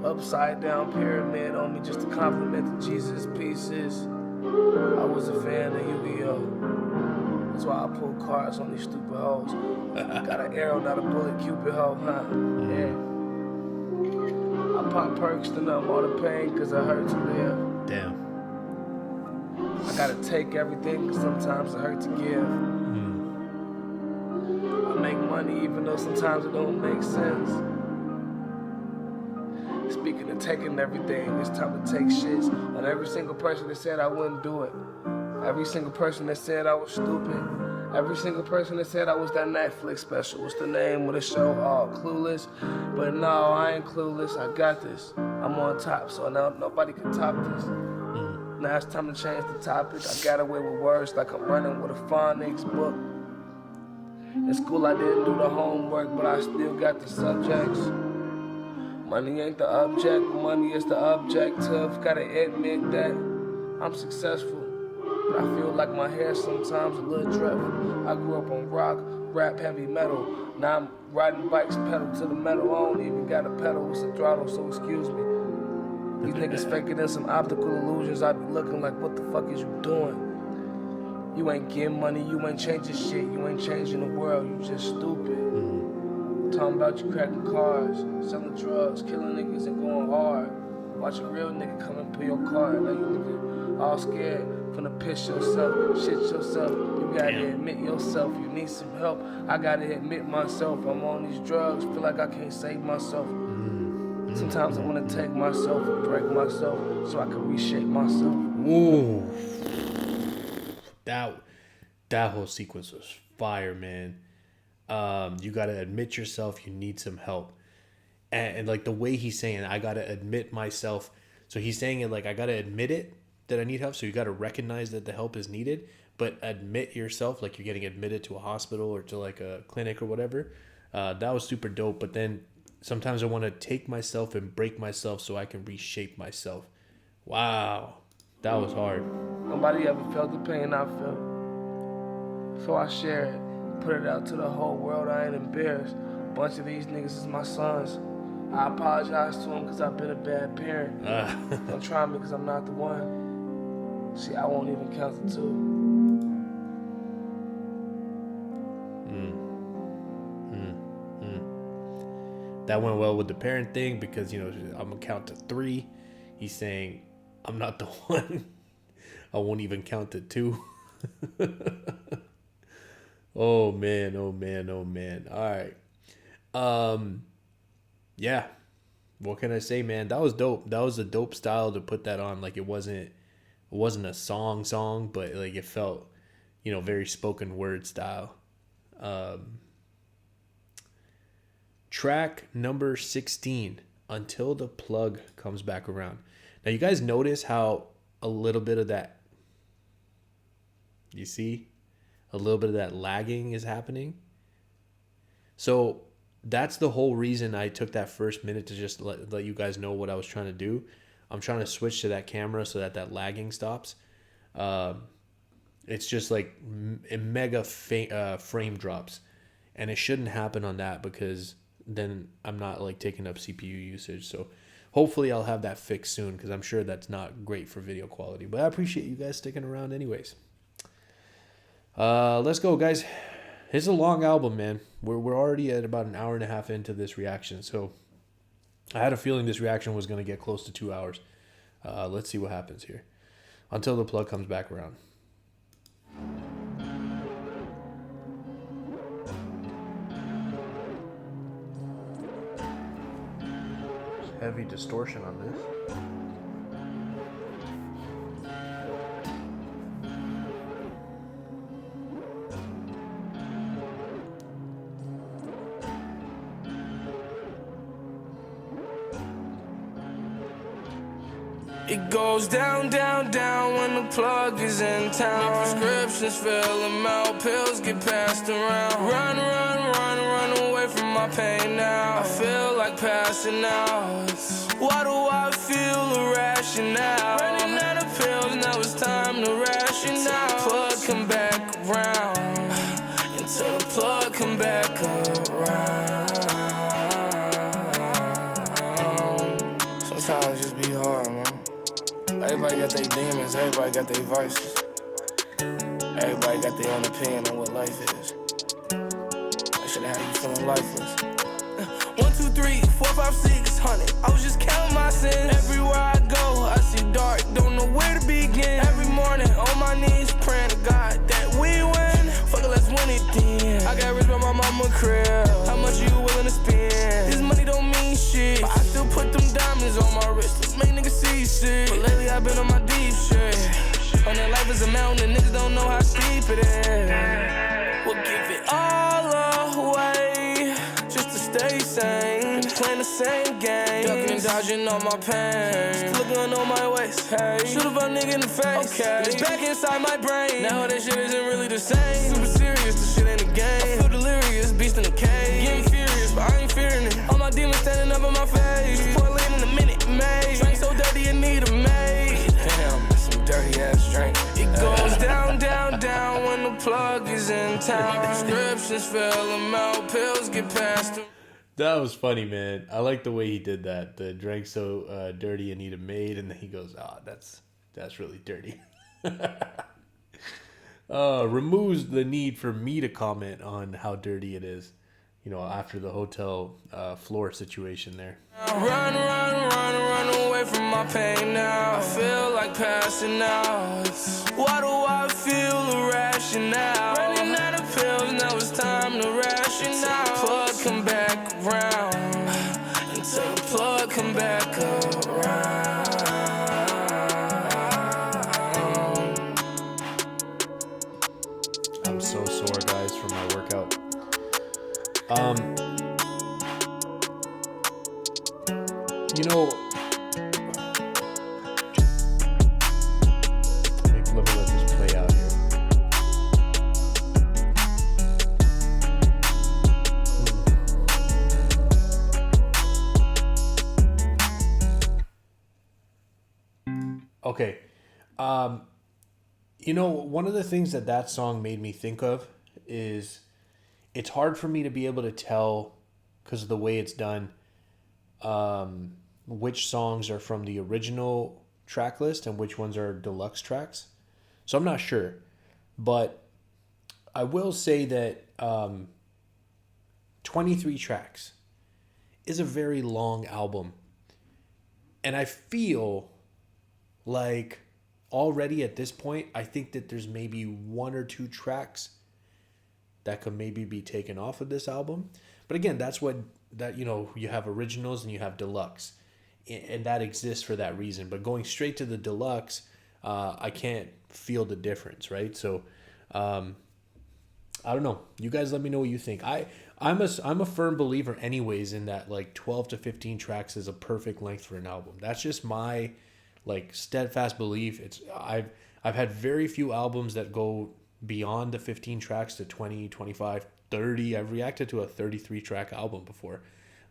Upside down pyramid on me just to compliment the Jesus pieces. I was a fan of Yu-Gi-Oh! That's why I pull cards on these stupid hoes. Got an arrow, not a bullet, Cupid hoe, huh? Yeah. I pop perks to numb all the pain cause I hurt to live. Damn. I gotta take everything cause sometimes it hurt to give. I make money even though sometimes it don't make sense. Speaking of taking everything, it's time to take shits on every single person that said I wouldn't do it. Every single person that said I was stupid. Every single person that said I was that Netflix special. What's the name of the show? Oh, Clueless. But no, I ain't clueless. I got this. I'm on top, so now nobody can top this. Now it's time to change the topic. I got away with words like I'm running with a phonics book. In school I didn't do the homework, but I still got the subjects. Money ain't the object, money is the objective. Gotta admit that I'm successful. But I feel like my hair sometimes a little dreadful. I grew up on rock, rap, heavy metal. Now I'm riding bikes pedal to the metal. I don't even got a pedal with a throttle, so excuse me. These niggas faking in some optical illusions. I be looking like, what the fuck is you doing? You ain't getting money, you ain't changing shit. You ain't changing the world, you just stupid. Talking about you cracking cars, selling drugs, killing niggas and going hard. Watch a real nigga come and pull your car. Now you nigga all scared, finna piss yourself, shit yourself. You gotta admit yourself, you need some help. I gotta admit myself, I'm on these drugs, feel like I can't save myself. Sometimes I wanna take myself and break myself so I can reshape myself. Ooh. That whole sequence was fire, man. You gotta admit yourself, you need some help. And like the way he's saying, I gotta admit myself. So he's saying it like, I gotta admit it that I need help. So you gotta recognize that the help is needed, but admit yourself, like you're getting admitted to a hospital or to like a clinic or whatever. That was super dope. But then sometimes I want to take myself and break myself so I can reshape myself. Wow. That was hard. Nobody ever felt the pain I felt. So I share it, put it out to the whole world. I ain't embarrassed. A bunch of these niggas is my sons. I apologize to them because I've been a bad parent. Don't try me because I'm not the one. See, I won't even count the two. That went well with the parent thing because, you know, I'm going to count to 3. He's saying, I'm not the one. I won't even count to 2. Oh, man. All right. Yeah. What can I say, man? That was dope. That was a dope style to put that on. Like, it wasn't a song, but like it felt, you know, very spoken word style. Track number 16, Until the Plug Comes Back Around. Now, you guys notice how a little bit of that, you see, a little bit of that lagging is happening. So that's the whole reason I took that first minute to just let you guys know what I was trying to do. I'm trying to switch to that camera so that lagging stops. It's just like mega frame drops. And it shouldn't happen on that because then I'm not like taking up CPU usage. So hopefully I'll have that fixed soon because I'm sure that's not great for video quality. But I appreciate you guys sticking around anyways. Let's go, guys. It's a long album, man. We're already at about an hour and a half into this reaction. So I had a feeling this reaction was going to get close to 2 hours. Let's see what happens here. Until the Plug Comes Back Around. Heavy distortion on this. It goes down, down, down when the plug is in town. Prescriptions fill them out, pills get passed around. Run, run, run, run away from my pain now. I feel like passing out. Why do I feel irrational? Running out of pills, now it's time to ration out. Plug come back around, until the plug come back around. Sometimes it just be hard, man. Everybody got their demons, everybody got their vices. Everybody got their own opinion on what life is. That should have you feeling lifeless. 1, 2, 3, 4, 5, 600. I was just counting my sins. Everywhere I go, I see dark, don't know where to begin. Every morning, on my knees, praying to God that we win. Fuck it, let's win it then. I got rich by my mama crib. How much you willing to spend? This money don't mean shit, but I still put them diamonds on my wrist. Let's make niggas see shit. But lately I've been on my deep shit. On that life is a mountain, and niggas don't know how steep it is. We'll give it all away just to stay sane. Playing the same game, ducking and dodging all my pain. Just looking on my waist, hey. Shoot a fuck nigga in the face, okay. It's back inside my brain. Now that shit isn't really the same. Super serious, the shit ain't a game. I feel delirious, beast in the cage. Getting furious, but I ain't fearing it. All my demons standing up in my face. Pour lean in a minute, made. Drink so dirty, you need a maid. Damn, that's some dirty ass drink. It goes down, down, down when the plug is in town. Prescriptions fill them out, pills get passed them. That was funny, man. I like the way he did that. The drink so dirty you need a maid, and then he goes, that's really dirty. Removes the need for me to comment on how dirty it is, you know, after the hotel floor situation there. Run, run, run, run away from my pain now. I feel like passing out. Why do I feel irrational? Running out of pills, now it's time to ration out. Plug come back around, until the plug come back around. I'm so sore, guys, from my workout. You know, let me let this play out here. Okay. You know, one of the things that song made me think of is it's hard for me to be able to tell, because of the way it's done, which songs are from the original track list and which ones are deluxe tracks. So I'm not sure. But I will say that 23 tracks is a very long album. And I feel like already at this point, I think that there's maybe 1 or 2 tracks that could maybe be taken off of this album. But again, you know, you have originals and you have deluxe, and that exists for that reason. But going straight to the deluxe, I can't feel the difference, right? So I don't know. You guys let me know what you think. I'm a firm believer anyways in that, like, 12 to 15 tracks is a perfect length for an album. That's just my, like, steadfast belief. I've had very few albums that go beyond the 15 tracks to 20, 25, 30. I've reacted to a 33 track album before.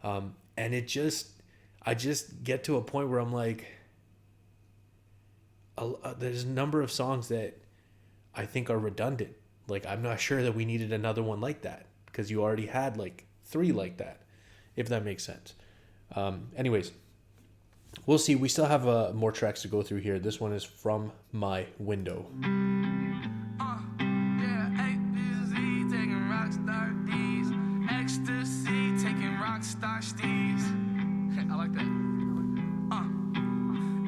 And I just get to a point where I'm like, there's a number of songs that I think are redundant. Like, I'm not sure that we needed another one like that, because you already had like 3 like that, if that makes sense. Anyways, we'll see. We still have more tracks to go through here. This one is From My Window. I like that.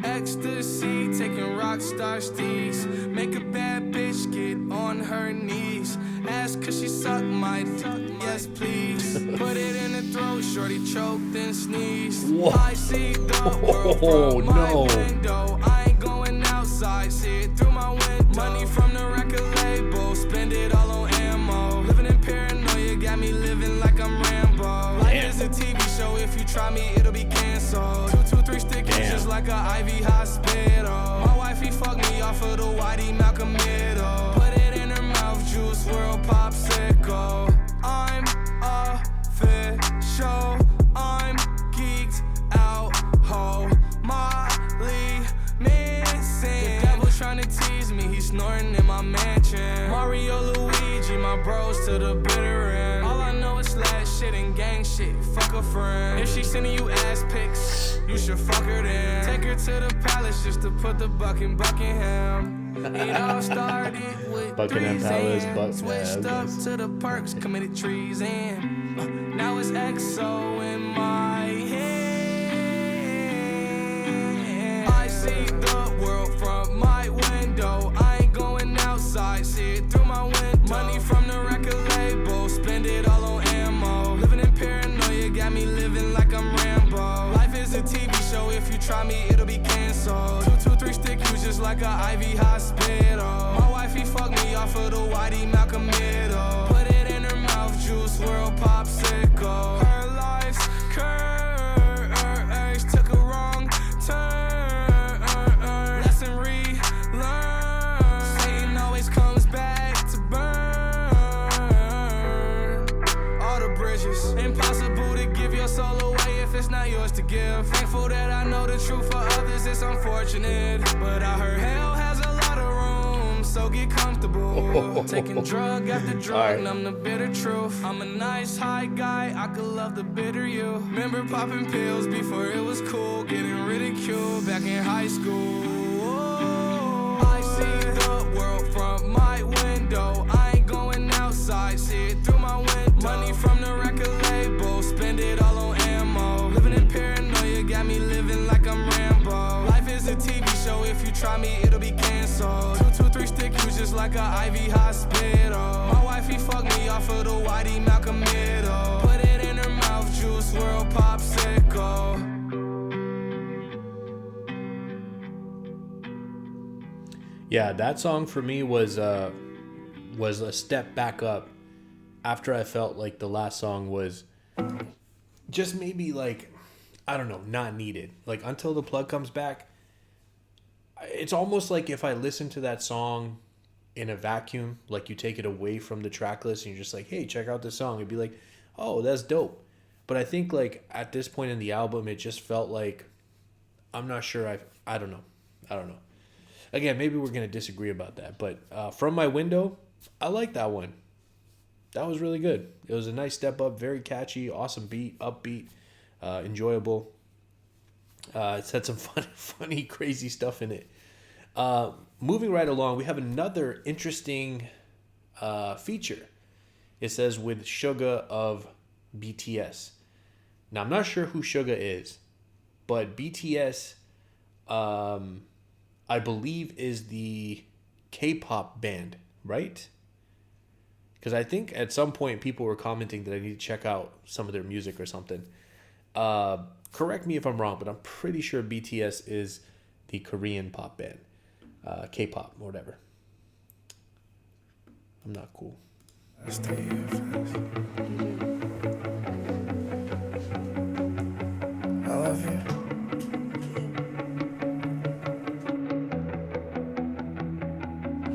Ecstasy, taking Rockstar steez. Make a bad bitch get on her knees. Ask cause she suck my dick, yes please. Put it in the throat, shorty choked and sneezed. Whoa. I see the world from my window. I ain't going outside, see it through my window. Money from the record label, spend it all on ammo. Living in paranoia, got me living like I'm Rambo. Life is a TV show, if you try me, it'll be canceled. 2, 2, 3 stickers, just like a IV hospital. snoring in my mansion. Mario, Luigi, my bros to the bitter end. All I know is slash shit and gang shit, fuck a friend. If she sending you ass pics, you should fuck her then. Take her to the palace just to put the buck in Buckingham. It all started with Buckingham threes Palace, and switched up to the perks, committed treason. Now it's XO in my hand. I see the world from my window. I ain't going outside, see it through my window. Money from the record label, spend it all on ammo. Living in paranoia got me living like I'm Rambo. Life is a TV show, if you try me, it'll be canceled. 223 stick you just like a IV hospital. My wifey fucked me off of the Whitey Malcolm middle. Put it in her mouth, juice world popsicle. Her life's curse took a wrong turn. Lesson relearned. Satan always comes back to burn all the bridges. Impossible to give your soul away if it's not yours to give. Thankful that I know the truth, for others it's unfortunate. But I heard hell has a lot of room, so get comfortable. Taking drug after drug, numb the bitter truth. I'm a nice high guy, I could love the bitter you. Remember popping pills before it was cool, getting ridiculed back in high school. I see the world from my window. I ain't going outside, see it through my window. Money from the record label, spend it all on ammo. Living in paranoia got me living like I'm Rambo. Life is a TV show, if you try me, it'll be canceled. 223 stick you just like a IV hospital. My wifey fucked me off of the Whitey Malcolm middle. Put it in her mouth, juice world popsicle. Yeah, that song for me was a step back up after I felt like the last song was just maybe like, I don't know, not needed. Like Until the Plug Comes Back, it's almost like if I listen to that song in a vacuum, like you take it away from the track list and you're just like, hey, check out this song. It'd be like, oh, that's dope. But I think like at this point in the album, it just felt like, I'm not sure. I don't know. Again, maybe we're going to disagree about that. But From My Window, I like that one. That was really good. It was a nice step up, very catchy, awesome beat, upbeat, enjoyable. It's had some funny, crazy stuff in it. Moving right along, we have another interesting feature. It says with Suga of BTS. Now, I'm not sure who Suga is, but BTS, I believe, is the K-pop band, right? Because I think at some point people were commenting that I need to check out some of their music or something. Correct me if I'm wrong, but I'm pretty sure BTS is the Korean pop band. K-pop, or whatever. I'm not cool. I love you.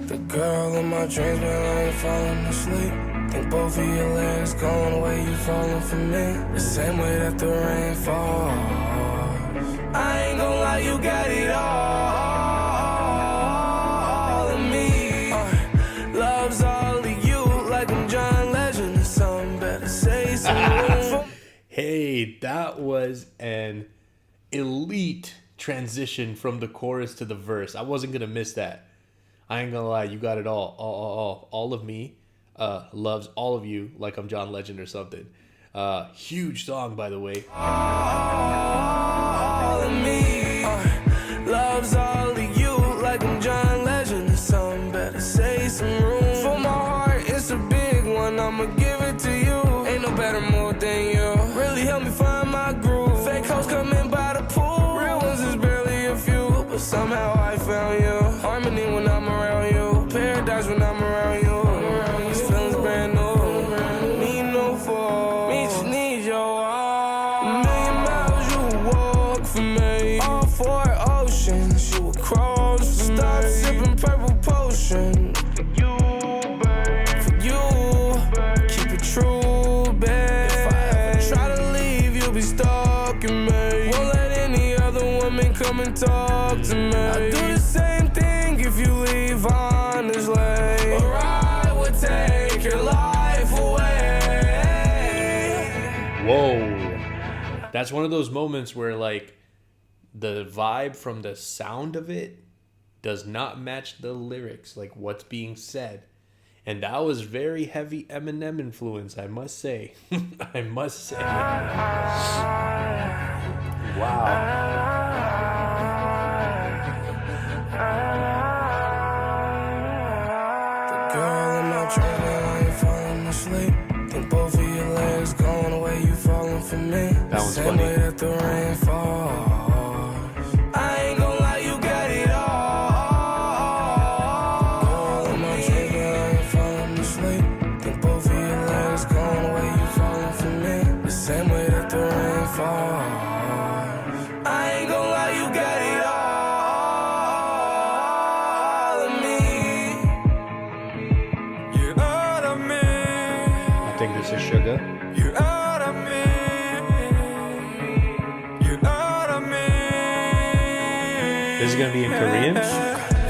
The girl in my dreams, man, I ain't falling asleep. Think both of your legs going the way you falling for me. The same way that the rain falls. I ain't gon' lie, you got it all in me. Love's all of you, like I'm John Legend or something. Better say something. Hey, that was an elite transition from the chorus to the verse. I wasn't gonna miss that. I ain't gonna lie, you got it all of me loves all of you like I'm John Legend or something. Huge song, by the way. All of me loves all of you like I'm John Legend or something. Better say some room for my heart. It's a big one, I'ma give it to you. Ain't no better mood than you. Really help me find my groove. Fake hoes coming by the pool. Real ones is barely a few, but somehow I found you. Harmony when I'm around you. Paradise when I'm around you. These feelings brand new. Need no fall. Me just need your all. A million miles you walk for me. All 4 oceans you would cross for me. Stop sipping purple potion. For you, babe. For you, keep it true, babe. If I ever try to leave, you'll be stalking me. Won't let any other woman come and talk to me. I do the same thing if you leave, That's one of those moments where like the vibe from the sound of it does not match the lyrics, like what's being said. And that was very heavy Eminem influence, I must say. I must say. Wow. Girl, in my dream, I ain't falling asleep. Think both of your legs going away, you falling for me. That one's Same funny. way that the rain falls. I ain't gon' lie, you got it all. Girl, in my dream, I ain't falling asleep. Think both of your legs going away, you falling for me. The same way that the rain falls. I ain't gon' lie, you got it all of me. You're out of me. I think this is Sugar. You're out of me. You're out of me. This is gonna be in Korean.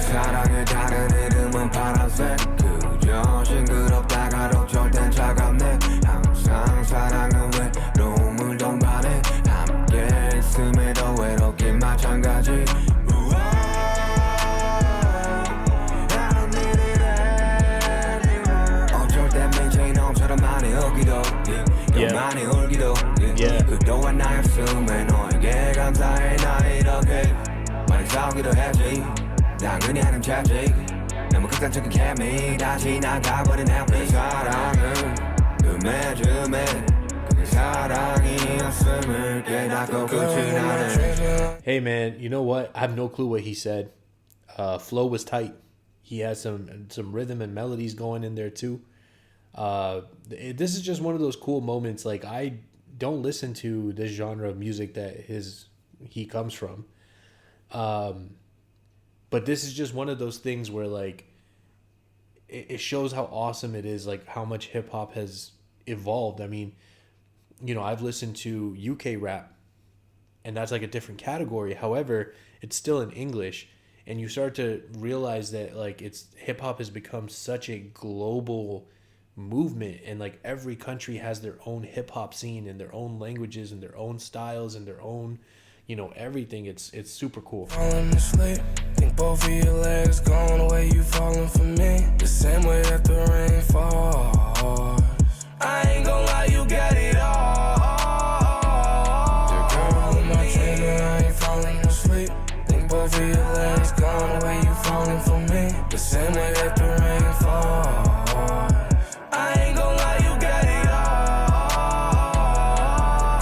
사랑을 다른 이름은 파란색 그저 싱그럽다가도 절대 차갑네 항상 사랑은 외로움을 동반해 함께 있음에도 외롭긴 마찬가지 I don't need it anymore 어쩔 땐 미친놈처럼 많이 웃기도 많이 울기도 그동안 나였음에 너에게 감사해 나 이렇게 많이 싸우기도 했지 당연히 하는 찾지 너무 극단적인 케미 다시 나가버린 happy 사랑은 뜸해줌에 그게 사랑이었음을 깨닫고 끝이 나네. Hey man, you know what? I have no clue what he said. Flow was tight. He had some rhythm and melodies going in there too. This is just one of those cool moments. Like, I don't listen to this genre of music that he comes from. But this is just one of those things where like it shows how awesome it is, like how much hip hop has evolved. I mean, you know, I've listened to UK rap and that's like a different category. However, it's still in English, and you start to realize that like hip hop has become such a global movement, and like every country has their own hip hop scene and their own languages and their own styles and their own, you know, everything. It's super cool. Falling asleep, think both of your legs going away, you falling for me. The same way that the rain falls. I ain't gon' lie, you got it all. The girl in my dream, and I ain't falling asleep. Think both of your legs going away, you falling for me. The same way that the rain falls. I ain't gon' lie, you got it all.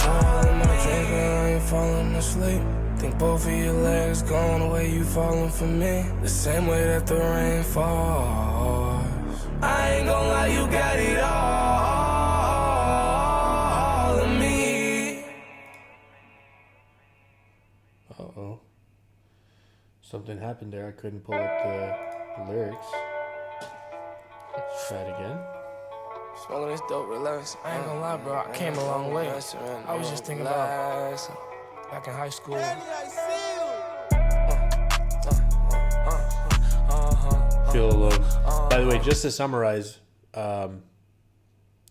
Girl in my dream, and I ain't falling asleep. Think both of your legs going away, you falling for me. The same way that the rain falls. I ain't gon' lie, you got it all of me. Uh-oh. Something happened there. I couldn't pull up the lyrics. Let's try it again. Smoking this dope, relax. I ain't gonna lie, bro. I came a long way. I was just thinking about back in high school. Feel alone. By the way, just to summarize, that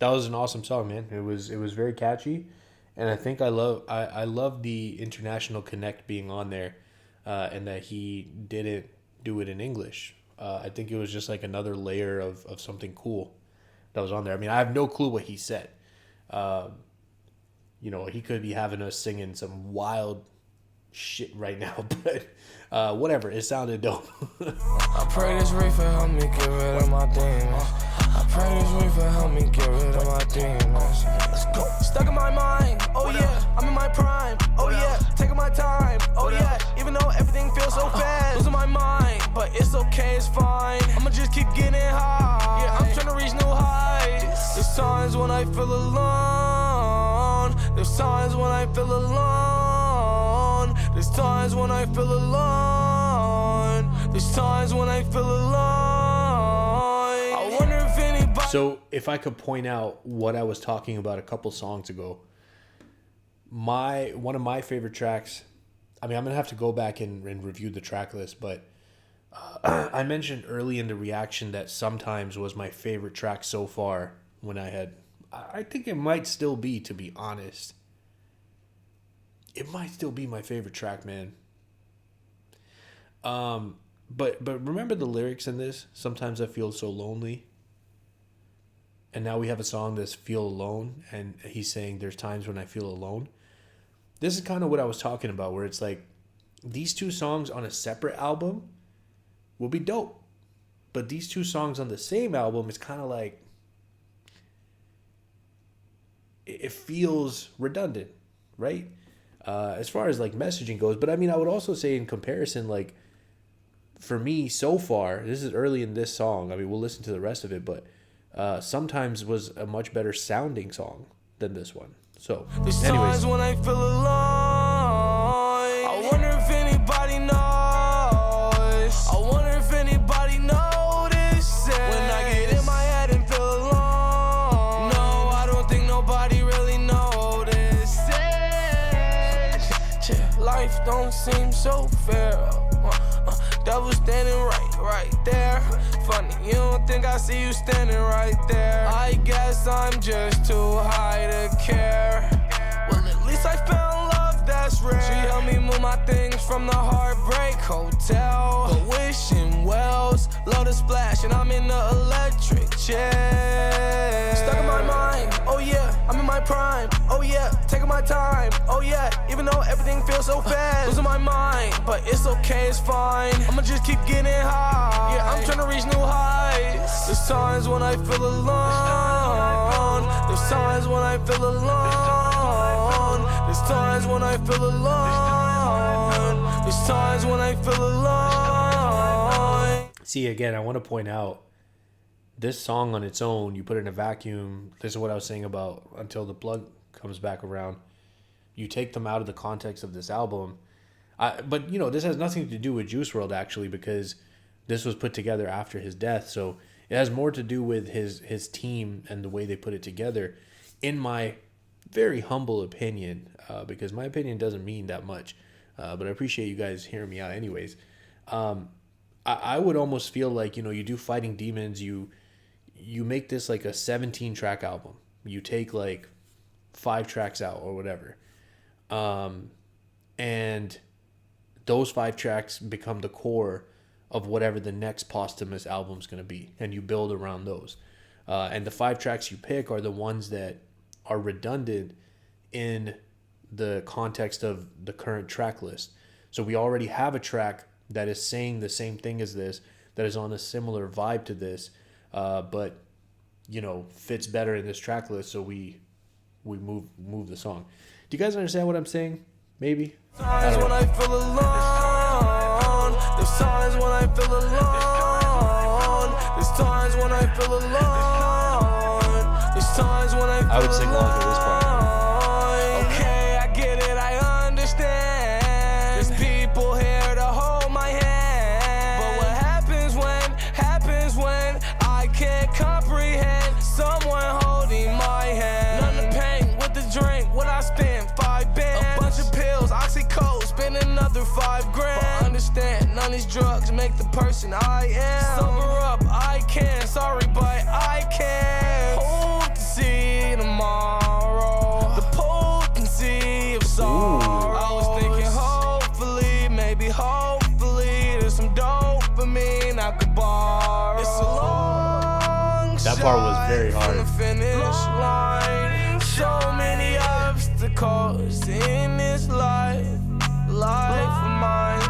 was an awesome song, man. It was very catchy, and I think I love the international connect being on there, and that he didn't do it in English. I think it was just like another layer of something cool that was on there. I mean, I have no clue what he said. You know, he could be having us singing some wild shit right now, but whatever. It sounded dope. I pray this reefer help me get rid of my demons. I pray this reefer help me get rid of my demons. Let's go. Stuck in my mind, oh yeah. I'm in my prime, oh yeah. Taking my time, oh yeah. Even though everything feels so fast, losing my mind, but it's okay, it's fine. I'ma just keep getting high. Yeah, I'm trying to reach new heights. There's times when I feel alone. There's times when I feel alone. There's times when I feel alone. There's times when I feel alone. I wonder if anybody. So if I could point out what I was talking about a couple songs ago, one of my favorite tracks, I mean, I'm gonna have to go back and review the track list, but I mentioned early in the reaction that Sometimes was my favorite track so far. When I think it might still be, to be honest. it might still be my favorite track, man. But remember the lyrics in this? Sometimes I feel so lonely. And now we have a song that's Feel Alone, and he's saying there's times when I feel alone. This is kind of what I was talking about, where it's like these two songs on a separate album will be dope. But these two songs on the same album, it's kind of like it feels redundant, right? As far as like messaging goes. But I mean, I would also say in comparison, like for me so far, this is early in this song. I mean, we'll listen to the rest of it, but Sometimes was a much better sounding song than this one. So, anyways. When I feel alone, I wonder if anybody knows. I wonder if anybody notices. When I get in my head and feel alone, no, I don't think nobody really notices. Life don't seem so fair. Devil standing right there. Funny, you don't think I see you standing right there. I guess I'm just too high to care. Well, at least I found love that's rare. She helped me move my things from the Heartbreak Hotel. But wishing wells, load a splash, and I'm in the electric chair. Stuck in my mind, oh yeah, I'm in my prime, oh yeah, taking my time, oh yeah, even though everything feels so fast. Losing my mind, but it's okay, it's fine. I'ma just keep getting high. Yeah, I'm trying to reach new heights. There's times when I feel alone. There's times when I feel alone. There's times when I feel alone. There's times when I feel alone. See, again, I want to point out this song on its own, you put it in a vacuum. This is what I was saying about Until the Plug Comes Back Around. You take them out of the context of this album. But, you know, this has nothing to do with Juice WRLD, actually, because this was put together after his death. So it has more to do with his team and the way they put it together, in my very humble opinion, because my opinion doesn't mean that much. But I appreciate you guys hearing me out anyways. I would almost feel like, you know, you do Fighting Demons, you make this like a 17-track album. You take like 5 tracks out or whatever. And those 5 tracks become the core of whatever the next posthumous album is going to be. And you build around those. And the 5 tracks you pick are the ones that are redundant in the context of the current track list. So we already have a track that is saying the same thing as this, that is on a similar vibe to this, but, you know, fits better in this track list, so we move the song. Do you guys understand what I'm saying? Maybe? Times when I feel alone. There's times when I feel alone. There's times when I feel alone. There's times when I feel I would sing along to this part. Okay, I get it, I understand. There's people here to hold my hand. But what happens when I can't comprehend someone holding my hand? None of pain with the drink, what I spend, 5 bands. A bunch of pills, oxycodone, spend another 5 grand. But understand, none of these drugs make the person I am. Sober up, I can, sorry, but I can't. Hope to see tomorrow. The potency of sorrow. I was thinking, hopefully, maybe hopefully, there's some dopamine I could borrow. It's a long That part was very shot hard. from the finish line. So many obstacles in this life of mine.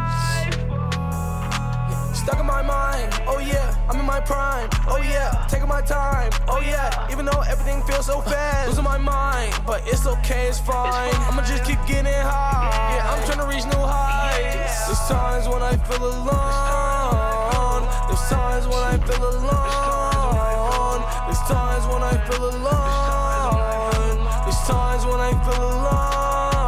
Stuck in my mind, oh yeah, I'm in my prime, oh yeah, taking my time, oh yeah, even though everything feels so fast. Losing my mind, but it's okay, it's fine. I'ma just keep getting high, yeah, I'm trying to reach new heights. There's times when I feel alone. There's times when I feel alone. There's times when I feel alone. There's times when I feel alone.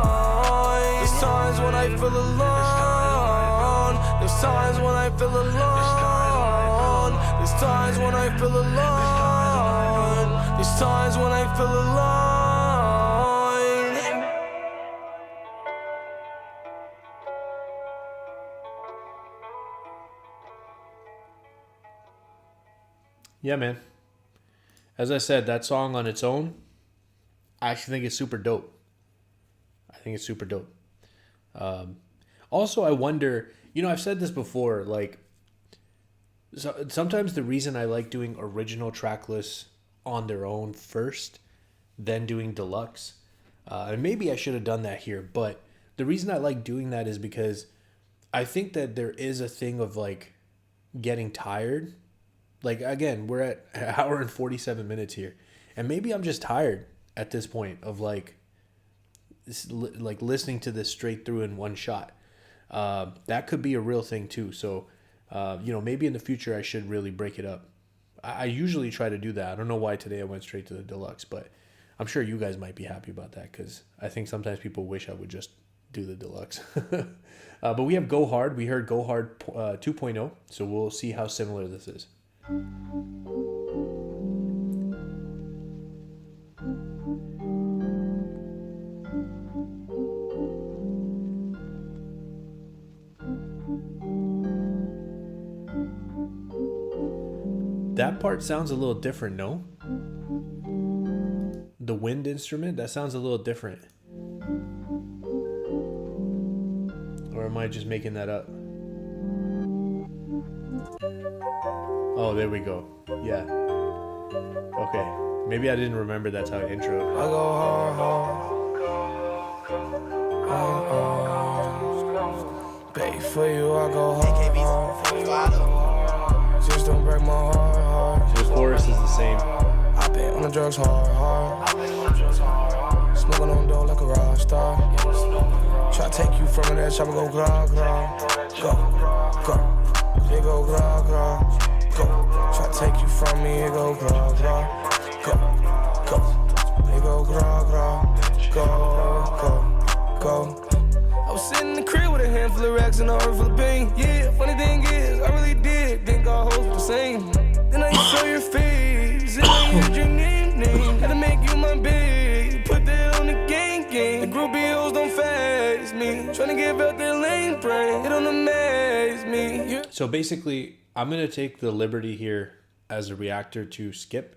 There's times when I feel alone. There's times when I feel alone. There's times when I feel alone. There's times when I feel alone. Yeah, man. As I said, that song on its own, I actually think it's super dope. I think it's super dope. Also, I wonder, I've said this before, like, sometimes the reason I like doing original track lists on their own first, then doing deluxe, and maybe I should have done that here, but the reason I like doing that is because I think that there is a thing of like getting tired. Like, again, we're at an hour and 47 minutes here, and maybe I'm just tired at this point of like listening to this straight through in one shot. That could be a real thing too. So, maybe in the future I should really break it up. I usually try to do that. I don't know why today I went straight to the deluxe, but I'm sure you guys might be happy about that because I think sometimes people wish I would just do the deluxe. But we have Go Hard. We heard Go Hard 2.0, so we'll see how similar this is. That part sounds a little different, no? The wind instrument, that sounds a little different. Or am I just making that up? Oh, there we go. Yeah. Okay. Maybe I didn't remember that's how I introed. I go hard. Pay for you, I go hard. Just don't break my heart. So the chorus is the same. I been on the drugs hard. Smoking on dough like a Rockstar. Try to take you from that shop and go gra gra. Go. It go gra gra. Go. Try to take you from me, it go gra gra. Go. It go gra gra. Go. I was sitting in the crib with a handful of racks and a heart full of pain. Yeah, funny thing is, I really did think our hoes were the same. Then I saw your face, and I heard your name. Had to make you my babe, put that on the gang. The groupie hoes don't faze me. Tryna give out their lane brain, it don't amaze me. Yeah. So basically, I'm going to take the liberty here as a reactor to skip.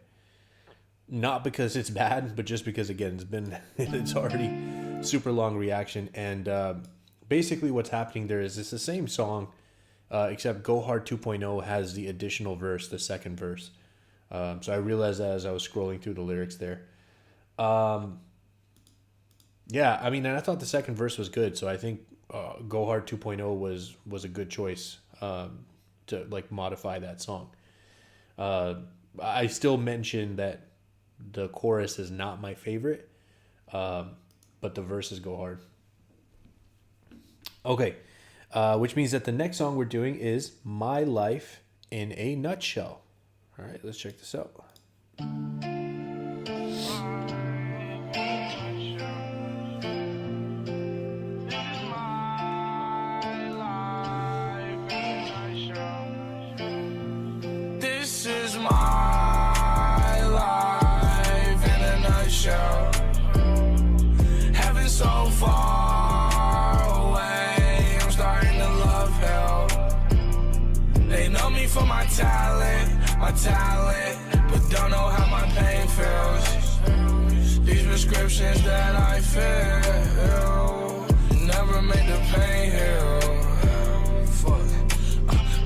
Not because it's bad, but just because, again, it's already super long reaction. And basically what's happening there is it's the same song, except Go Hard 2.0 has the additional verse, the second verse. So I realized that as I was scrolling through the lyrics there. Yeah, I mean, and I thought the second verse was good. So I think Go Hard 2.0 was a good choice to like modify that song. I still mention that the chorus is not my favorite, but the verses go hard. Okay, which means that the next song we're doing is My Life in a Nutshell. All right, let's check this out. This is my life in a nutshell. Heaven so far away, I'm starting to love hell. They know me for my talent, but don't know how my pain feels. These prescriptions that I fill never make the pain heal.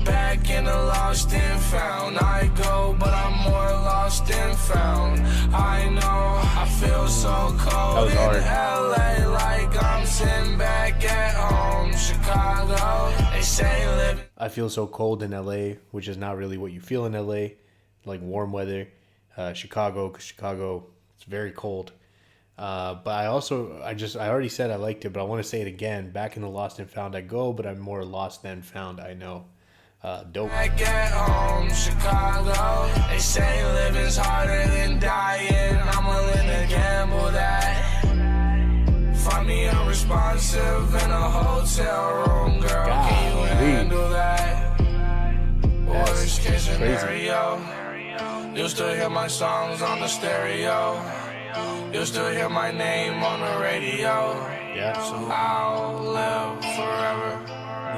Back in the lost and found, I go, but I'm more lost and found. I know I feel so cold in LA, like I'm sitting back at home. Chicago, they say live. I feel so cold in LA, which is not really what you feel in LA, like warm weather. Chicago, because Chicago, it's very cold. But I already said I liked it, but I want to say it again. Back in the lost and found I go, but I'm more lost than found, I know. Dope. Back at home, Chicago, they say living's harder than dying. I'm willing to gamble that. Find me unresponsive in a hotel room, girl. Can you handle that? Worst case scenario, you'll still hear my songs on the stereo. You'll still hear my name on the radio. Yeah. So I'll live forever.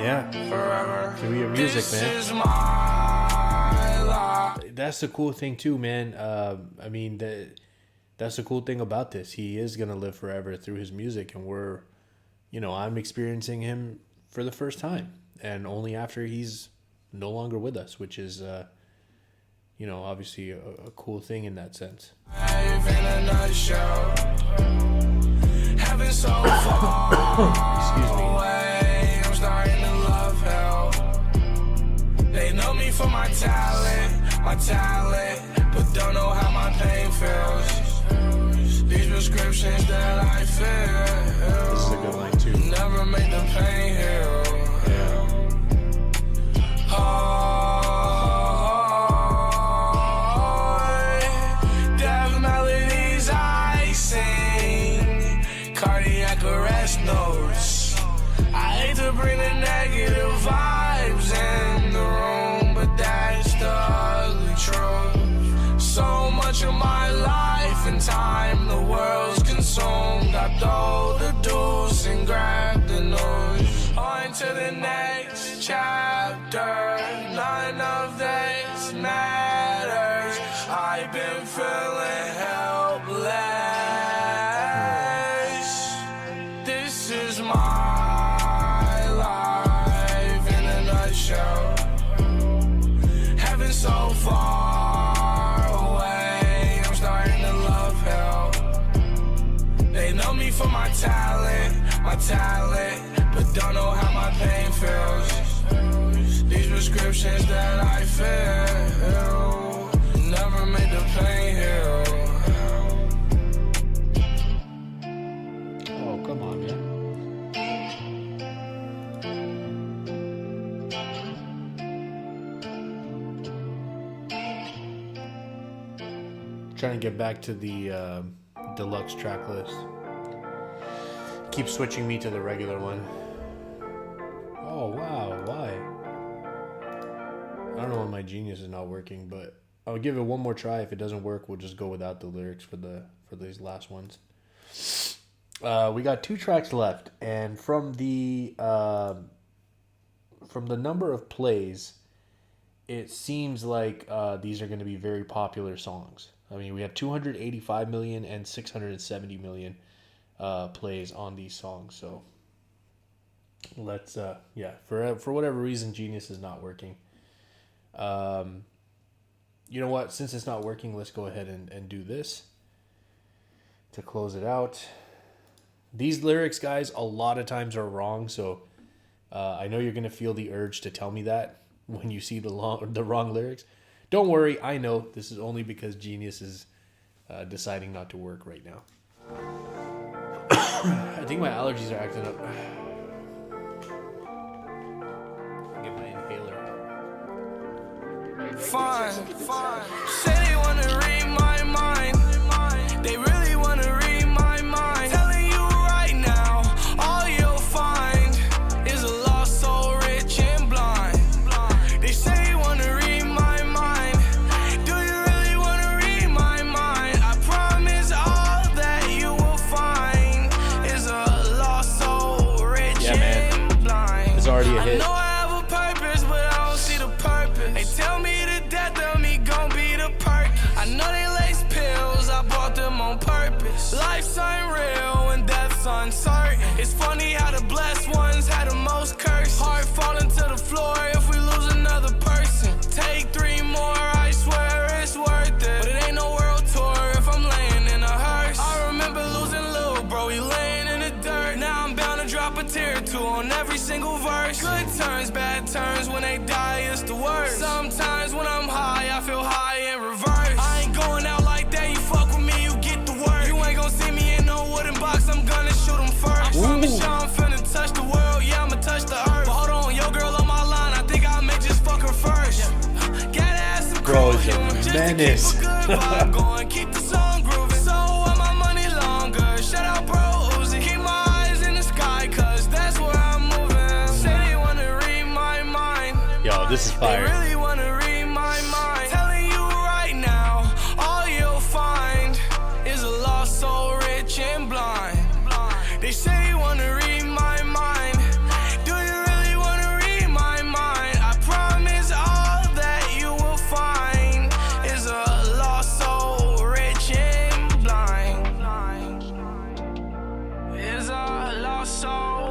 Yeah. Forever. Through your music, This man. is my life. That's the cool thing too, man. I mean, that's the cool thing about this. He is gonna live forever through his music, and we're I'm experiencing him for the first time, and only after he's no longer with us, which is, obviously a cool thing in that sense. Excuse me. I'm starting to love hell. They know me for my talent, but don't know how my pain feels. These prescriptions that I feel. This is a good line too. Never make the pain heal. Death melodies I sing, cardiac arrest notes. I hate to bring the negative vibes in the room, but that's the ugly truth. So much of my life and time, the world's consumed. I throw the deuce and grab the news. On to the next chapter. None of this matters. I've been feeling helpless. This is my life in a nutshell. Heaven so far away, I'm starting to love hell. They know me for my talent, but don't know how my pain feels. These prescriptions that I feel never made the pain heal. Oh, come on, man. Trying to get back to the deluxe track list. Keep switching me to the regular one. Oh, wow. Why? I don't know why my Genius is not working, but I'll give it one more try. If it doesn't work, we'll just go without the lyrics for these last ones. We got 2 tracks left, and from the number of plays, it seems like these are going to be very popular songs. I mean, we have 285 million and 670 million plays on these songs. So let's for whatever reason, Genius is not working. You know what? Since it's not working, let's go ahead and do this to close it out. These lyrics, guys, a lot of times are wrong. So I know you're gonna feel the urge to tell me that when you see the wrong lyrics. Don't worry, I know this is only because Genius is deciding not to work right now. I think my allergies are acting up. Get my inhaler. Fine. Say they wanna read my mind. They really wanna read my mind. Telling you right now, all you'll find is a lost soul, rich and blind. They say they wanna read my mind. Do you really wanna read my mind? I promise all that you will find is a lost soul, rich and blind. It's already a hit. I know I have a purpose, but I don't see the purpose. They tell me the death of me gon' be the perk. I know they lace pills, I bought them on purpose. Life's unreal and death's uncertain. It's funny how the blessed ones had the most curse. Heart falling to the floor if we lose another person. Take 3 more, I swear it's worth it. But it ain't no world tour if I'm laying in a hearse. I remember losing little bro, he laying in the dirt. Now I'm bound to drop a tear or 2 on every single verse. Good turns, bad turns, when they die it's the worst. Sometimes when I'm high, I feel high in reverse. I ain't going out like that, you fuck with me, you get the word. You ain't gon' see me in no wooden box, I'm gonna shoot him first. I promise y'all I'm finna touch the world, yeah, I'ma touch the earth. But hold on, your girl on my line, I think I may just fuck her first. Gotta ask some Bro, it's crew, a just menace. to keep a good vibe going, keep the song grooving. So I my money longer, shout out bro Uzi. Keep my eyes in the sky, cause that's where I'm moving. Say they wanna read my mind. Yo, this is They fire. really wanna read my mind. Telling you right now, all you'll find is a lost soul, rich and blind. They say they wanna read my mind. Do you really wanna read my mind? I promise all that you will find is a lost soul, rich and blind. Is a lost soul.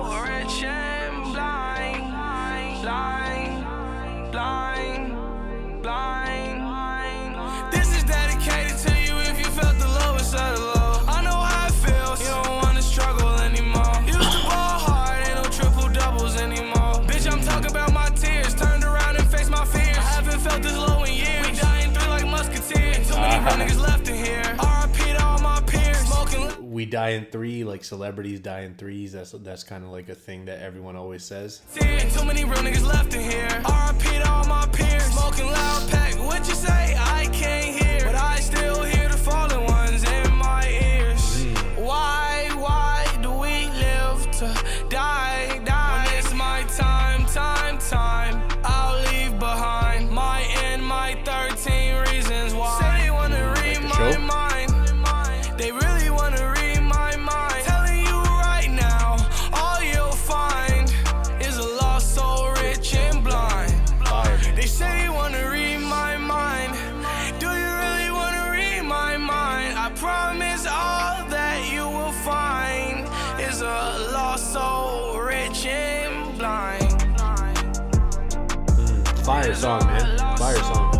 die in three, like celebrities die in threes. That's kind of like a thing that everyone always says. Ain't too many real niggas left in here. R.I.P. to all my peers. Smoking loud pack. What you say? I can't hear, but I still hear the fallen ones in my ears. Why do we live to die? When it's my time. I'll leave behind my 13 reasons why. Say they wanna read my mind. They really wanna read my mind. Telling you right now, all you'll find is a lost soul, rich and blind. They say you wanna read my mind. Do you really wanna read my mind? I promise all that you will find is a lost soul, rich and blind. Fire song, man. Fire song.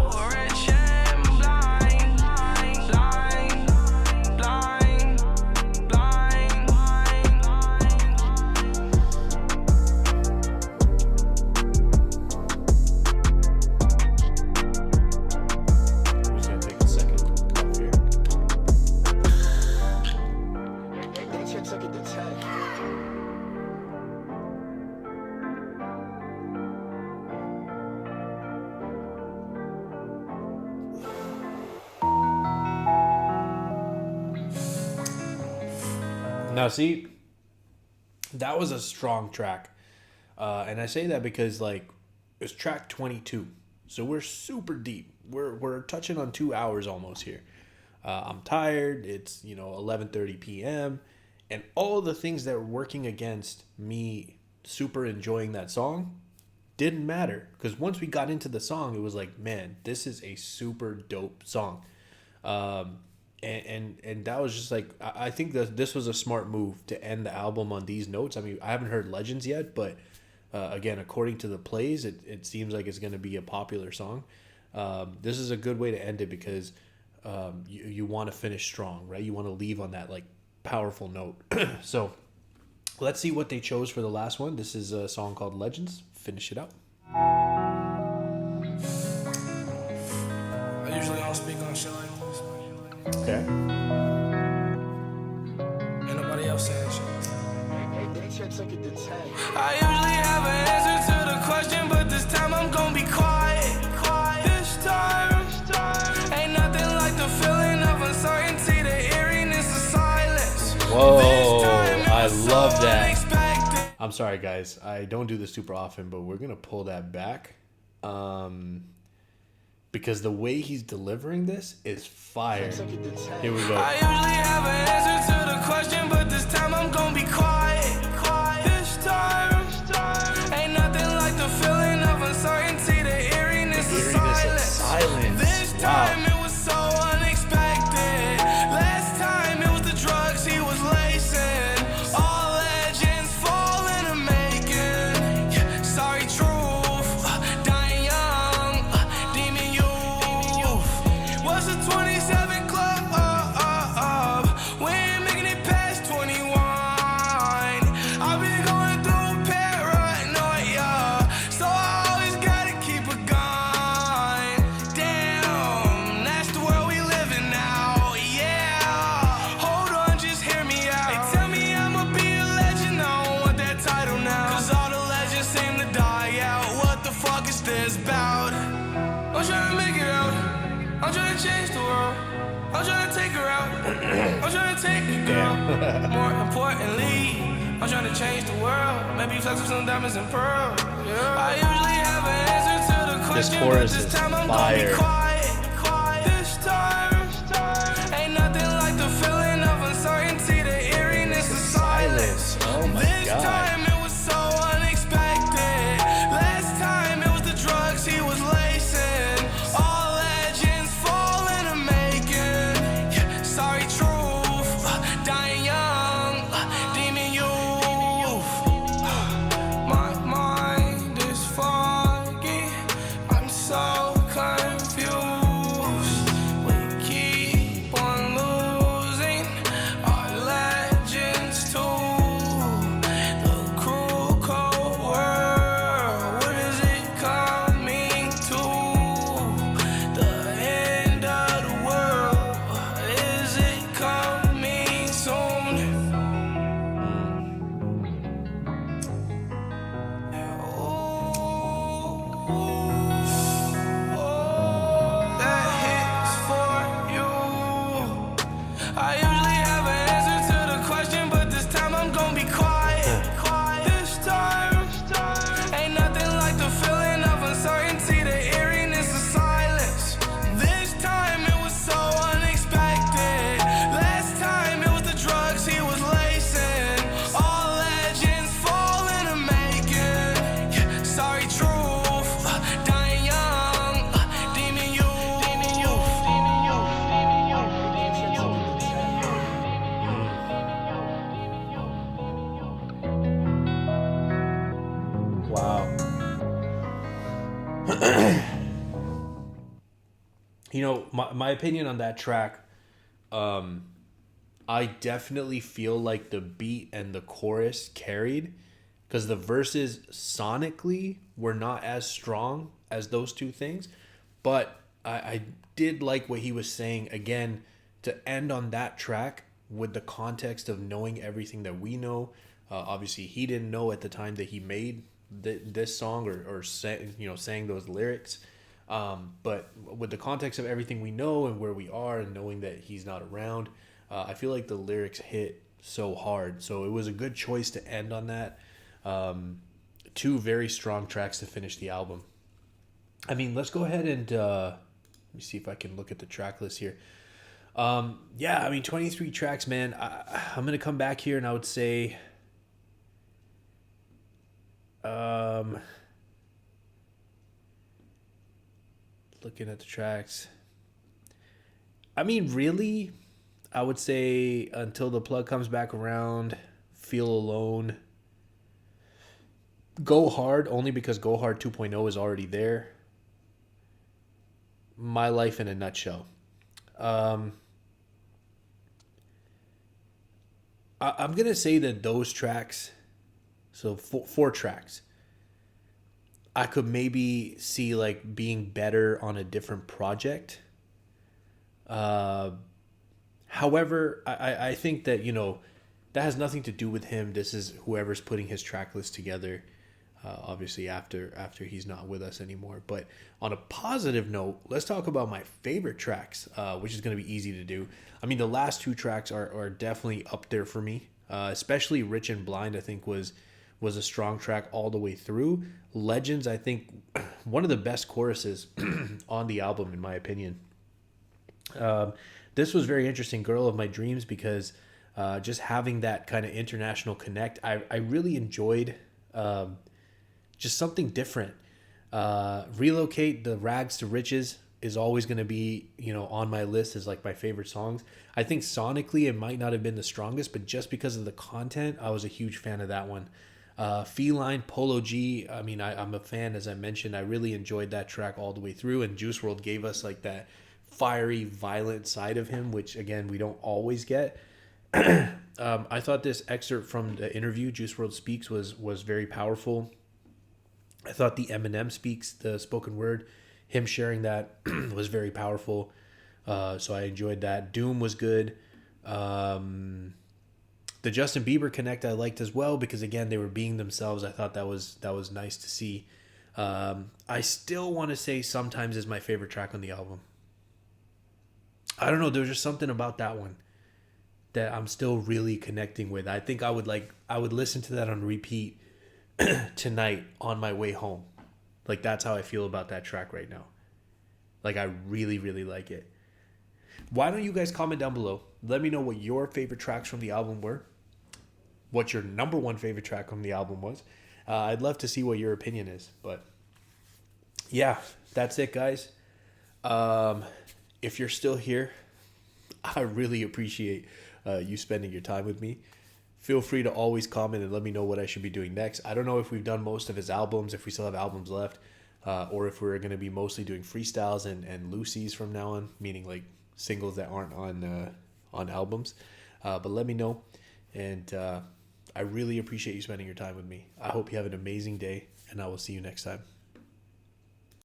Now, see, that was a strong track. And I say that because, like, it's track 22. So we're super deep. We're touching on 2 hours almost here. I'm tired. It's, 11:30 p.m. And all the things that were working against me super enjoying that song didn't matter. Because once we got into the song, it was like, man, this is a super dope song. And that was just like, I think that this was a smart move to end the album on these notes. I mean, I haven't heard Legends yet, but again, according to the plays, it seems like it's going to be a popular song. This is a good way to end it because you want to finish strong, right? You want to leave on that like powerful note. So let's see what they chose for the last one. This is a song called Legends. Finish it up. I usually don't speak on shit like this. Okay. Ain't nobody else saying shit. I usually have an answer to the question, but this time I'm gonna be quiet. This time, ain't nothing like the feeling of uncertainty, the eeriness of silence. Whoa, I love that. I'm sorry, guys. I don't do this super often, but we're going to pull that back. Because the way he's delivering this is fire. Here we go. I usually have an answer to the question, but this time I'm gonna be quiet. This time, ain't nothing like the feeling of uncertainty, the eeriness of silence. This time it was so unexpected. Last time it was the drugs he was lacing. All legends fall in the making. Sorry, truth, dying young, demon youth. What's a 27 club? We ain't making it past 21. I've been going through paranoia, so I always gotta keep a gun. Damn, that's the world we live in now. Yeah, hold on, just hear me out. They tell me I'ma be a legend, I don't want that title now. Cause all the legends seem to die out. What the fuck is this about? I'm trying to make it out. I'm trying to change the world. I'm trying to take her out. I'm trying to take you, girl. More importantly, I'm trying to change the world. Maybe flex with some diamonds and pearls. Yeah. I usually have an answer to the question, but chorus this is time I'm gonna be fire. quiet. This time, ain't nothing like the feeling of uncertainty, the eeriness of silence. Oh my This God. time it was so unexpected. Last time it was the drugs he was lacing. All legends fall in the making. Sorry, truth, dying young, demon youth. My mind is foggy. I'm so confused. You know, my opinion on that track, I definitely feel like the beat and the chorus carried, because the verses sonically were not as strong as those two things. But I did like what he was saying, again, to end on that track with the context of knowing everything that we know. Obviously, he didn't know at the time that he made this song or sang those lyrics. But with the context of everything we know and where we are and knowing that he's not around, I feel like the lyrics hit so hard. So it was a good choice to end on that. Two very strong tracks to finish the album. I mean, let's go ahead and let me see if I can look at the track list here. 23 tracks, man. I'm going to come back here and I would say... looking at the tracks, I mean, really, I would say Until the Plug Comes Back Around, Feel Alone, Go Hard, only because Go Hard 2.0 is already there, My Life in a Nutshell. I'm going to say that those tracks, so four tracks, I could maybe see like being better on a different project. However, I think that, that has nothing to do with him. This is whoever's putting his track list together. Obviously after he's not with us anymore. But on a positive note, let's talk about my favorite tracks, which is going to be easy to do. I mean, the last two tracks are definitely up there for me. Especially Rich and Blind, I think was a strong track all the way through. Legends, I think, one of the best choruses on the album, in my opinion. This was very interesting, Girl of My Dreams, because just having that kind of international connect, I really enjoyed just something different. Relocate, the Rags to Riches, is always going to be, on my list as like my favorite songs. I think sonically it might not have been the strongest, but just because of the content, I was a huge fan of that one. Feline, Polo G, I mean, I'm a fan, as I mentioned. I really enjoyed that track all the way through, and Juice WRLD gave us like that fiery, violent side of him, which again, we don't always get. I thought this excerpt from the interview, Juice WRLD Speaks, was very powerful. I thought the Eminem Speaks, the spoken word, him sharing that was very powerful. So I enjoyed that. Doom was good. The Justin Bieber Connect I liked as well, because again, they were being themselves. I thought that was nice to see. I still want to say Sometimes is my favorite track on the album. I don't know, there's just something about that one that I'm still really connecting with. I think I would listen to that on repeat tonight on my way home. Like, that's how I feel about that track right now. Like, I really, really like it. Why don't you guys comment down below? Let me know what your favorite tracks from the album were. What your number one favorite track from the album was. I'd love to see what your opinion is. But yeah, that's it, guys. If you're still here, I really appreciate you spending your time with me. Feel free to always comment and let me know what I should be doing next. I don't know if we've done most of his albums, if we still have albums left, or if we're going to be mostly doing freestyles and loosies from now on, meaning like singles that aren't on albums. But let me know. And I really appreciate you spending your time with me. I hope you have an amazing day, and I will see you next time.